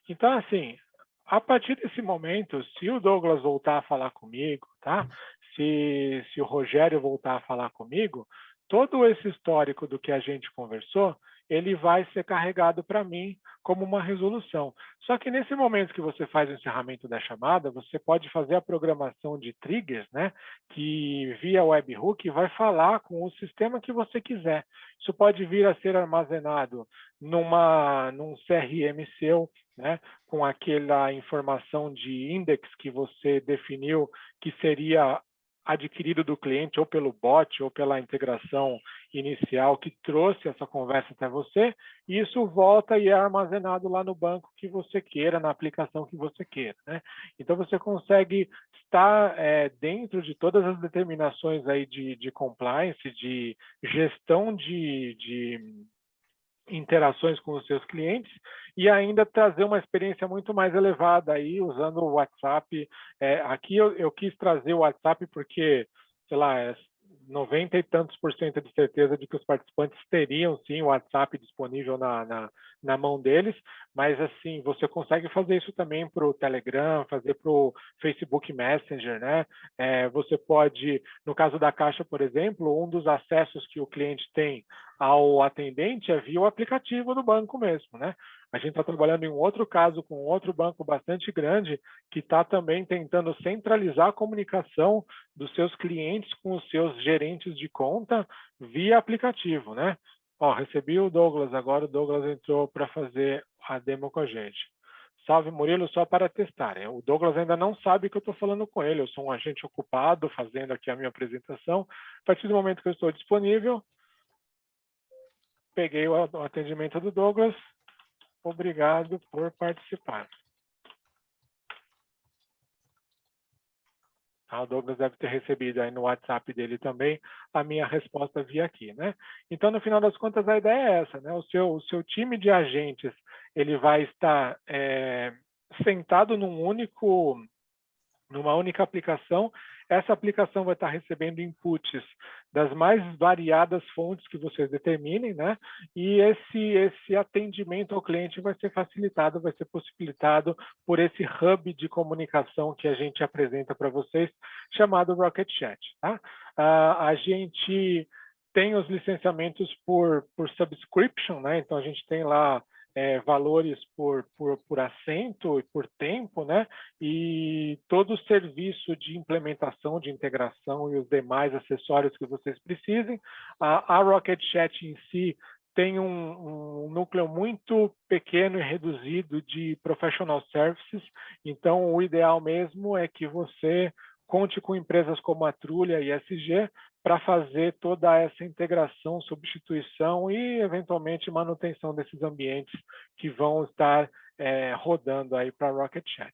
Speaker 1: Então, assim, a partir desse momento, se o Douglas voltar a falar comigo, tá? Se o Rogério voltar a falar comigo, todo esse histórico do que a gente conversou, ele vai ser carregado para mim como uma resolução. Só que nesse momento que você faz o encerramento da chamada, você pode fazer a programação de triggers, né? Que via webhook vai falar com o sistema que você quiser. Isso pode vir a ser armazenado num CRM seu, né? Com aquela informação de index que você definiu que seria adquirido do cliente ou pelo bot ou pela integração inicial que trouxe essa conversa até você, e isso volta e é armazenado lá no banco que você queira, na aplicação que você queira, né? Então você consegue estar dentro de todas as determinações aí de compliance, de gestão de interações com os seus clientes e ainda trazer uma experiência muito mais elevada aí usando o WhatsApp. Aqui eu quis trazer o WhatsApp porque, sei lá, 90 e tantos % de certeza de que os participantes teriam sim o WhatsApp disponível na mão deles, mas assim, você consegue fazer isso também para o Telegram, fazer para o Facebook Messenger, né? Você pode, no caso da Caixa, por exemplo, um dos acessos que o cliente tem ao atendente é via o aplicativo do banco mesmo, né? A gente está trabalhando em um outro caso com outro banco bastante grande que está também tentando centralizar a comunicação dos seus clientes com os seus gerentes de conta via aplicativo, né? Ó, recebi o Douglas, agora o Douglas entrou para fazer a demo com a gente. Salve, Murilo, só para testar. O Douglas ainda não sabe que eu estou falando com ele, eu sou um agente ocupado fazendo aqui a minha apresentação. A partir do momento que eu estou disponível, peguei o atendimento do Douglas. Obrigado por participar. O Douglas deve ter recebido aí no WhatsApp dele também a minha resposta via aqui, né? Então, no final das contas, a ideia é essa, né? O seu time de agentes, ele vai estar sentado numa única aplicação. Essa aplicação vai estar recebendo inputs das mais variadas fontes que vocês determinem, né? E esse atendimento ao cliente vai ser facilitado, vai ser possibilitado por esse hub de comunicação que a gente apresenta para vocês, chamado Rocket Chat, tá? A gente tem os licenciamentos por subscription, né? Então, a gente tem lá valores por assento e por tempo, né? E todo o serviço de implementação, de integração e os demais acessórios que vocês precisem. A Rocket Chat em si tem um núcleo muito pequeno e reduzido de professional services, então o ideal mesmo é que você conte com empresas como a Trulha e SG para fazer toda essa integração, substituição e, eventualmente, manutenção desses ambientes que vão estar rodando aí para Rocket Chat.